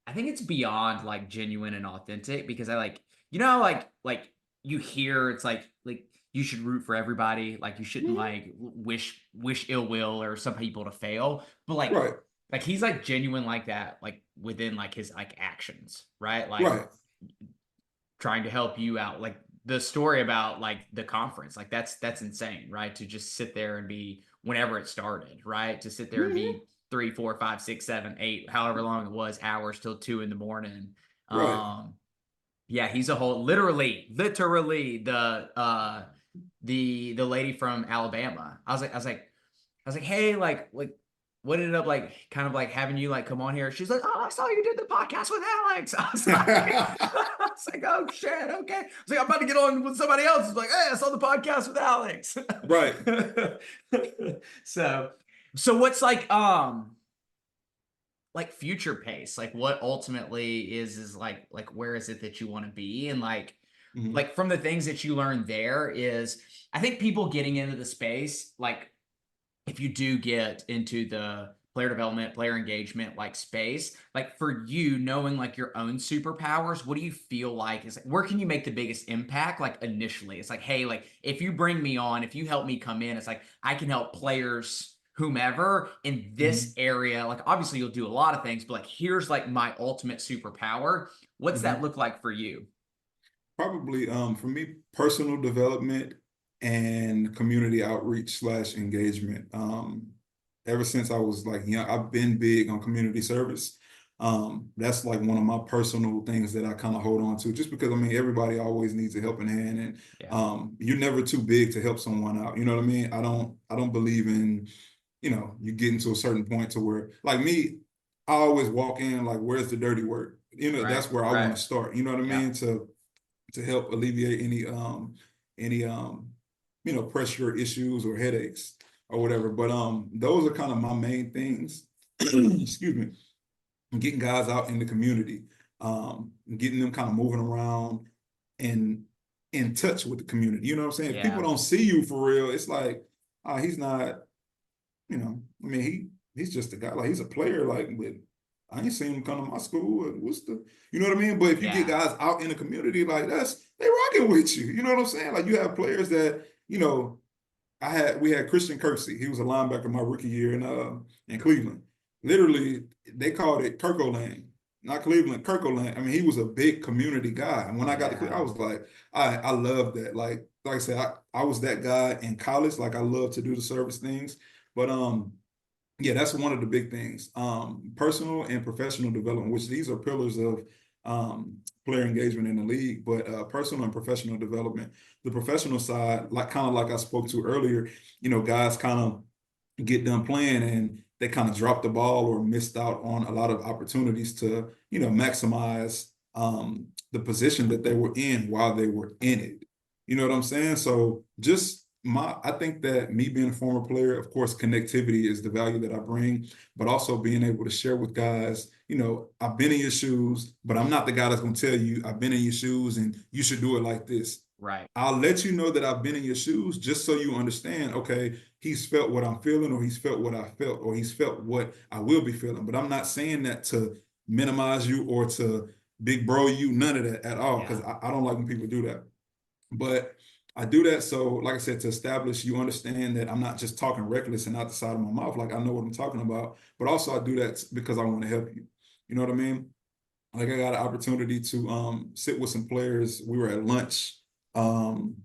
I think it's beyond like genuine and authentic because I like like you hear it's like you should root for everybody. Like you shouldn't Mm-hmm. like wish ill will or some people to fail. But Right, like he's like genuine like that, like within like his like actions, right? Like right. trying to help you out. Like the story about like the conference, like that's insane, right? To just sit there and be whenever it started, right? To sit there and Mm-hmm. be 3, 4, 5, 6, 7, 8, however long it was, hours till 2 in the morning. Right. Um, yeah, he's a whole literally the lady from Alabama. I was like, hey, like what ended up like kind of like having you like come on here? She's like, "Oh, I saw you did the podcast with Alex." I was like, "Oh shit, okay." I was like, "I'm about to get on with somebody else." It's like, "Hey, I saw the podcast with Alex." Right. So, what's like future pace? Like what ultimately is like where is it that you want to be? And Mhm. like from the things that you learned there is I think people getting into the space, like if you do get into the player development, player engagement like space, like for you knowing like your own superpowers, what do you feel like is like, where can you make the biggest impact like initially? It's like, hey, like if you bring me on, if you help me come in, it's like I can help players whomever in this Mhm. area. Like obviously you'll do a lot of things, but like here's like my ultimate superpower. What's that Mhm. look like for you? Probably for me, personal development and community outreach slash engagement. Ever since I was like young, I've been big on community service. That's like one of my personal things that I kind of hold on to, just because I mean everybody always needs a helping hand, and Yeah. you're never too big to help someone out. You know what I mean? I don't believe in, you getting to a certain point to where, like me, I always walk in like, where's the dirty work? Right. That's where I want Right. to start. You know what I Yeah. mean? To help alleviate any pressure issues or headaches or whatever. But those are kind of my main things. Excuse me. Getting guys out in the community, getting them kind of moving around and in touch with the community. You know what I'm saying? If people Yeah. don't see you for real, it's like, he's not, I mean, he's just a guy, like he's a player, like, but I ain't seen him come to my school. What's the, you know what I mean? But if you get Yeah. guys out in the community, like they rocking with you. You know what I'm saying? Like you have players that, we had Christian Kersey. He was a linebacker my rookie year in Cleveland. Literally, they called it Kirkoland, not Cleveland, Kirkoland. I mean, he was a big community guy. And when I got to Cleveland, Yeah. I was like, I love that. Like I said, I was that guy in college. Like I love to do the service things. But yeah, that's one of the big things. Personal and professional development, which these are pillars of player engagement in the league, but personal and professional development. The professional side, like kind of like I spoke to earlier, guys kind of get done playing and they kind of drop the ball or missed out on a lot of opportunities to, maximize the position that they were in while they were in it. You know what I'm saying? So just I think that me being a former player, of course, connectivity is the value that I bring, but also being able to share with guys, I've been in your shoes, but I'm not the guy that's going to tell you I've been in your shoes and you should do it like this. Right. I'll let you know that I've been in your shoes just so you understand, okay, he's felt what I'm feeling, or he's felt what I felt, or he's felt what I will be feeling. But I'm not saying that to minimize you or to big bro you, none of that at all, because Yeah. I don't like when people do that. But I do that so, like I said, to establish you understand that I'm not just talking reckless and out the side of my mouth, like I know what I'm talking about, but also I do that because I want to help you. You know what I mean? Like I got an opportunity to sit with some players. We were at lunch, um,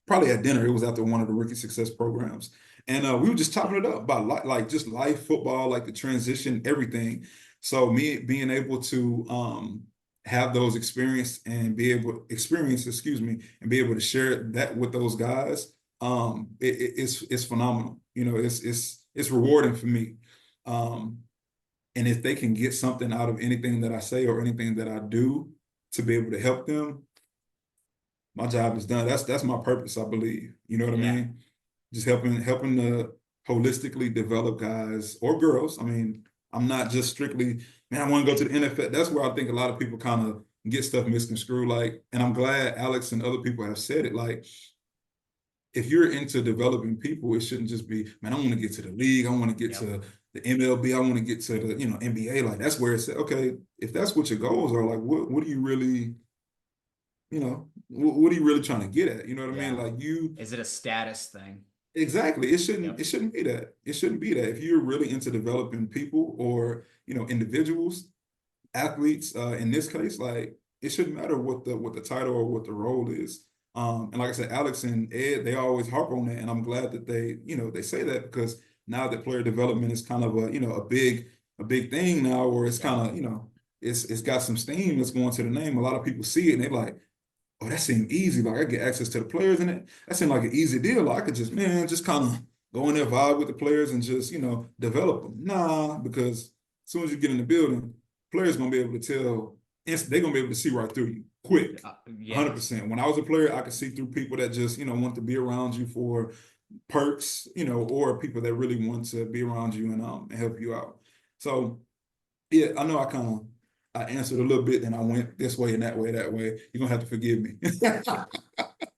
probably at dinner. It was after one of the rookie success programs, and we were just chopping it up about like just life, football, like the transition, everything. So me being able to have those experience, excuse me, and be able to share that with those guys, it's phenomenal. It's rewarding for me. Um, and if they can get something out of anything that I say or anything that I do to be able to help them, my job is done. That's my purpose, I believe. You know what I Yeah. mean? Just helping to holistically develop guys or girls. I mean, I'm not just strictly, man, I want to go to the NFL. That's where I think a lot of people kind of get stuff misconstrued. Like, and I'm glad Alex and other people have said it. Like, if you're into developing people, it shouldn't just be, man, I want to get to the league. I want to get Yep. to the MLB. I want to get to the, NBA. Like that's where it's okay. If that's what your goals are, like what do you really, what are you really trying to get at? You know what I mean? Yeah. Like you, Is it a status thing? exactly. It Yep. shouldn't be that. It shouldn't be that. If you're really into developing people or, individuals, athletes, in this case, like it shouldn't matter what the title or what the role is. And like I said, Alex and Ed, they always harp on that, and I'm glad that they say that because now that player development is kind of a big thing now, or it's Yeah. kind of it's got some steam that's going to the name. A lot of people see it and they're like, oh, that seemed easy. Like I get access to the players in it. That seemed like an easy deal. Like I could just, man, just kind of go in there, vibe with the players, and just develop them. Nah, because as soon as you get in the building, players gonna be able to tell. They're gonna be able to see right through you quick. Yes. 100%. When I was a player, I could see through people that just want to be around you for perks, or people that really want to be around you and help you out. So yeah, I know I answered a little bit and I went this way and that way, that way. You're gonna have to forgive me.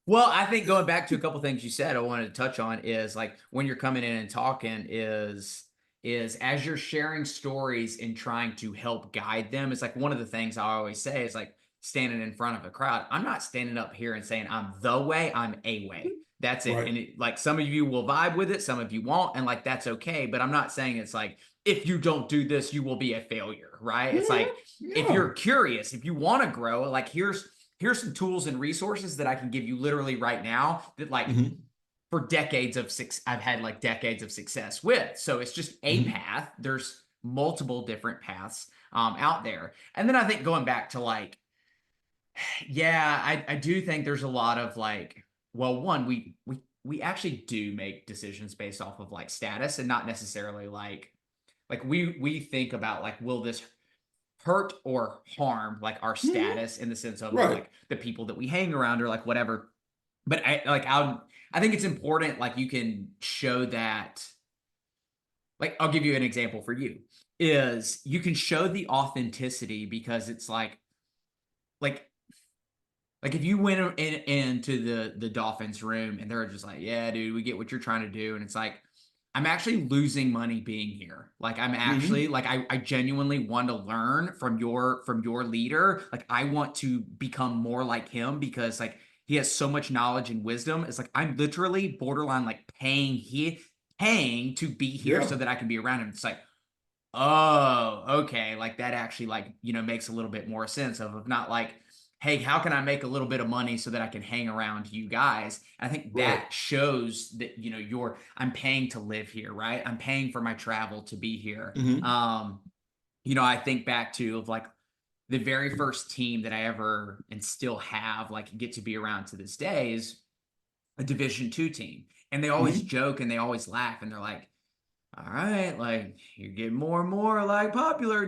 Well, I think going back to a couple things you said, I wanted to touch on is like when you're coming in and talking is as you're sharing stories and trying to help guide them. It's like one of the things I always say is like standing in front of a crowd. I'm not standing up here and saying I'm the way, I'm a way. That's it. Right. And like some of you will vibe with it, some of you won't, and like that's okay. But I'm not saying it's like if you don't do this, you will be a failure, right? It's Yeah, like if yeah. you're curious, if you want to grow, like here's some tools and resources that I can give you literally right now that like Hmm. for decades of I've had like decades of success with. So it's just a Hmm. path. There's multiple different paths out there. And then I think going back to like, yeah, I do think there's a lot of like, well, one, we actually do make decisions based off of like status and not necessarily like we think about like, will this hurt or harm like our Hmm. status in the sense of Right. like the people that we hang around or like whatever. But I think it's important like you can show that like I'll give you an example for you is you can show the authenticity because it's like like if you went into the Dolphins room and they're just like, yeah, dude, we get what you're trying to do, and it's like, I'm actually losing money being here. Like I'm actually Hmm. like I genuinely want to learn from your leader. Like I want to become more like him because like he has so much knowledge and wisdom. It's like I'm literally borderline like paying to be here Yeah. so that I can be around him. It's like, oh, okay. Like that actually like, makes a little bit more sense of not like, hey, how can I make a little bit of money so that I can hang around you guys? And I think Right. that shows that, I'm paying to live here, right? I'm paying for my travel to be here. Hmm. I think back to of like the very first team that I ever and still have like get to be around to this day is a Division 2 team. And they always Hmm. joke and they always laugh and they're like, all right, like you're getting more and more like popular.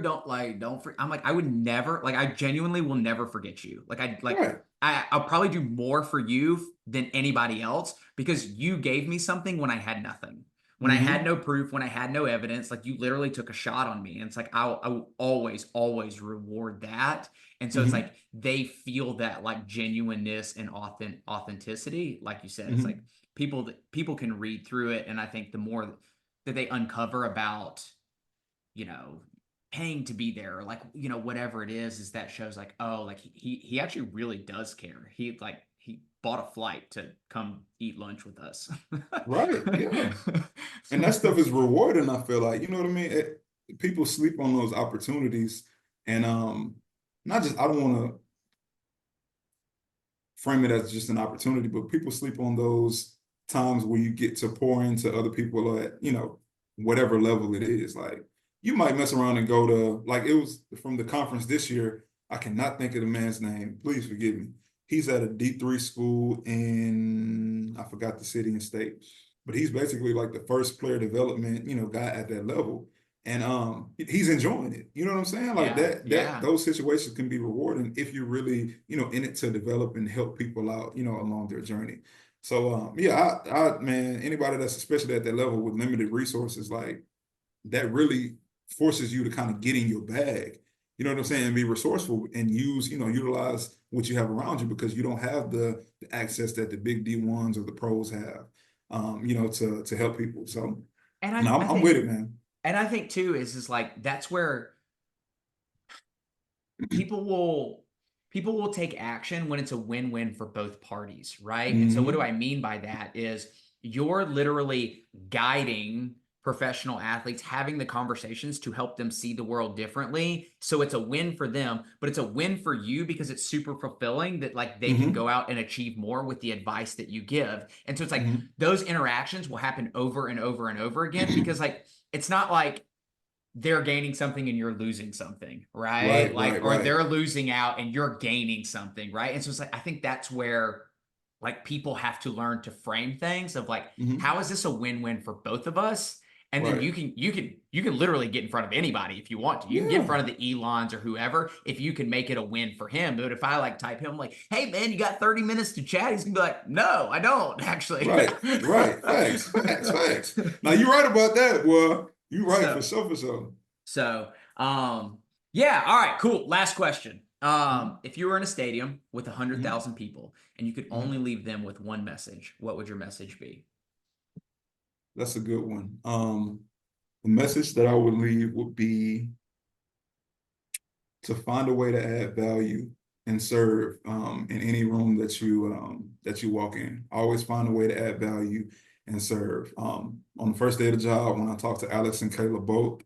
I'm like, I would never, like, I genuinely will never forget you. Right. I'll probably do more for you than anybody else because you gave me something when I had nothing, when I had Hmm. no proof, when I had no evidence. Like, you literally took a shot on me. And it's like, I will always, always reward that. And so it's Hmm. like they feel that like genuineness and authenticity. Like you said, it's like Hmm. people can read through it. And I think the more that they uncover about, you know, paying to be there, or like, whatever it is that shows like, oh, like he actually really does care. He bought a flight to come eat lunch with us. Right. Yeah. And that stuff is rewarding, I feel like. You know what I mean? People sleep on those opportunities. And not just, I don't want to frame it as just an opportunity, but people sleep on those times where you get to pour into other people at, whatever level it is. Like you might mess around and go to, like it was from the conference this year. I cannot think of the man's name. Please forgive me. He's at a D3 school in, I forgot the city and state, but he's basically like the first player development, guy at that level. And he's enjoying it. You know what I'm saying? Like Yeah, that yeah. those situations can be rewarding if you're really, in it to develop and help people out, along their journey. So yeah, I man, anybody that's especially at that level with limited resources, like that really forces you to kind of get in your bag. You know what I'm saying? And be resourceful and utilize what you have around you because you don't have the access that the big D1s or the pros have, to help people. So And no, I'm with it, man. I think too is like that's where people will people will take action when it's a win-win for both parties, right? And so what do Hmm. I mean by that is you're literally guiding professional athletes having the conversations to help them see the world differently. So it's a win for them, but it's a win for you because it's super fulfilling that like they can Hmm. go out and achieve more with the advice that you give. And so it's like Hmm. those interactions will happen over and over and over again because like it's not like they're gaining something and you're losing something, right? Right, Like, right, or right. they're losing out and you're gaining something, right? And so it's like, I think that's where like people have to learn to frame things of like, Hmm. how is this a win-win for both of us? And then Right. you can literally get in front of anybody if you want to. You can get in Yeah. front of the Elons or whoever if you can make it a win for him. But if I like type him like, hey man, you got 30 minutes to chat, he's gonna be like, no, I don't actually. Right. Right. Facts. Facts. Facts. Now you're right about that. Well, you're right for So sure. For sure. so yeah, all right, cool. Last question. Mhm. If you were in a stadium with Mhm. 100,000 people and you could Mhm. only leave them with one message, what would your message be? That's a good one. The message that I would leave would be to find a way to add value and serve in any room that you walk in. Always find a way to add value and serve. On the first day of the job, when I talked to Alex and Kayla both,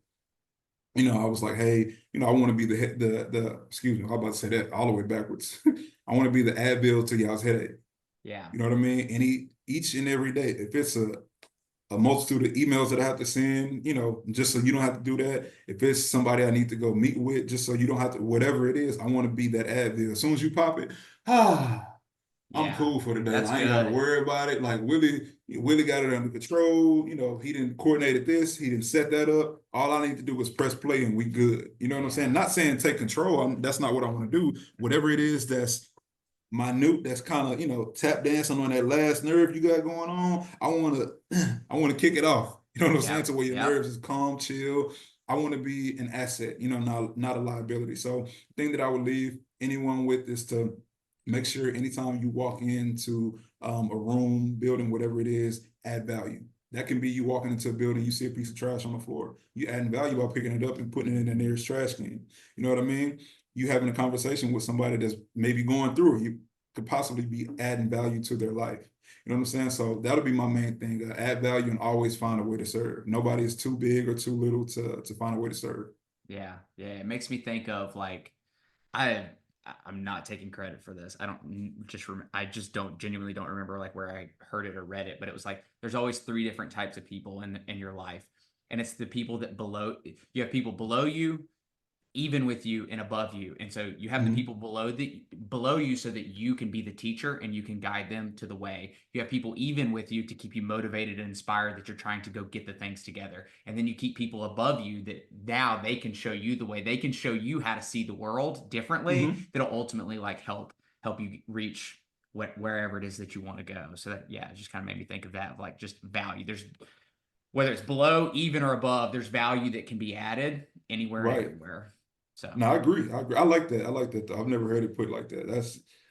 I was like, hey, I want to be the excuse me, I'm about to say that all the way backwards. I want to be the Advil to y'all's headache. Yeah. You know what I mean? Each and every day, if it's a multitude of emails that I have to send, just so you don't have to do that. If it's somebody I need to go meet with, just so you don't have to, whatever it is, I want to be that Advil. As soon as you pop it, ah, I'm Yeah. cool for the day. That's I ain't got to good. worry about it. Like Willie got it under control. He didn't coordinated this. He didn't set that up. All I need to do is press play and we good. You know what I'm saying? Yeah. Not saying take control. That's not what I want to do. Whatever it is that's minute, that's kind of tap dancing on that last nerve you got going on. I want to kick it off. You know what I'm saying? Yep. To where your Yep. nerves is calm, chill. I want to be an asset, not a liability. So the thing that I would leave anyone with is to make sure anytime you walk into a room, building, whatever it is, add value. That can be you walking into a building, you see a piece of trash on the floor. You adding value by picking it up and putting it in the nearest trash can. You know what I mean? You having a conversation with somebody that's maybe going through it. You could possibly be adding value to their life. You know what I'm saying? So that'll be my main thing. Add value and always find a way to serve. Nobody is too big or too little to find a way to serve. Yeah. Yeah. It makes me think of like I I'm not taking credit for this. I don't I just don't genuinely don't remember like where I heard it or read it, but it was like there's always three different types of people in your life. And it's the people that below you have people below you, even with you and above you. And so you have the Mm-hmm. people below you so that you can be the teacher and you can guide them to the way. You have people even with you to keep you motivated and inspired that you're trying to go get the things together. And then you keep people above you that now they can show you the way. They can show you how to see the world differently Mm-hmm. that'll ultimately like help you reach wherever it is that you want to go. So that yeah, it just kind of made me think of that of like just value. There's whether it's below, even or above, there's value that can be added anywhere and Right. everywhere. So No, I agree. I agree. I like that. I like that. I've never heard it put like that.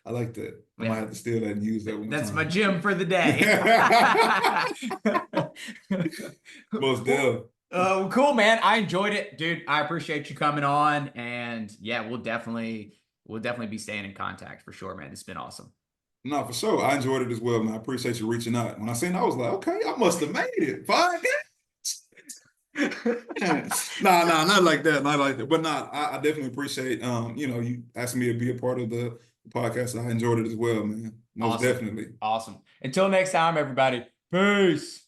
I like that. I might yeah, have to steal that and use that one that's my time. gym for the day. Most Well, definitely. cool, man. I enjoyed it, dude. I appreciate you coming on, and yeah, we'll definitely be staying in contact for sure, man. It's been awesome. No, for sure. I enjoyed it as well, man. I appreciate you reaching out. When I seen it, I was like, okay, I must have made it. Fine. Nah, not like that, not like that. But nah, I definitely appreciate you asking me to be a part of the podcast. I enjoyed it as well, man. Most Awesome, definitely. awesome. Until next time, everybody. Peace.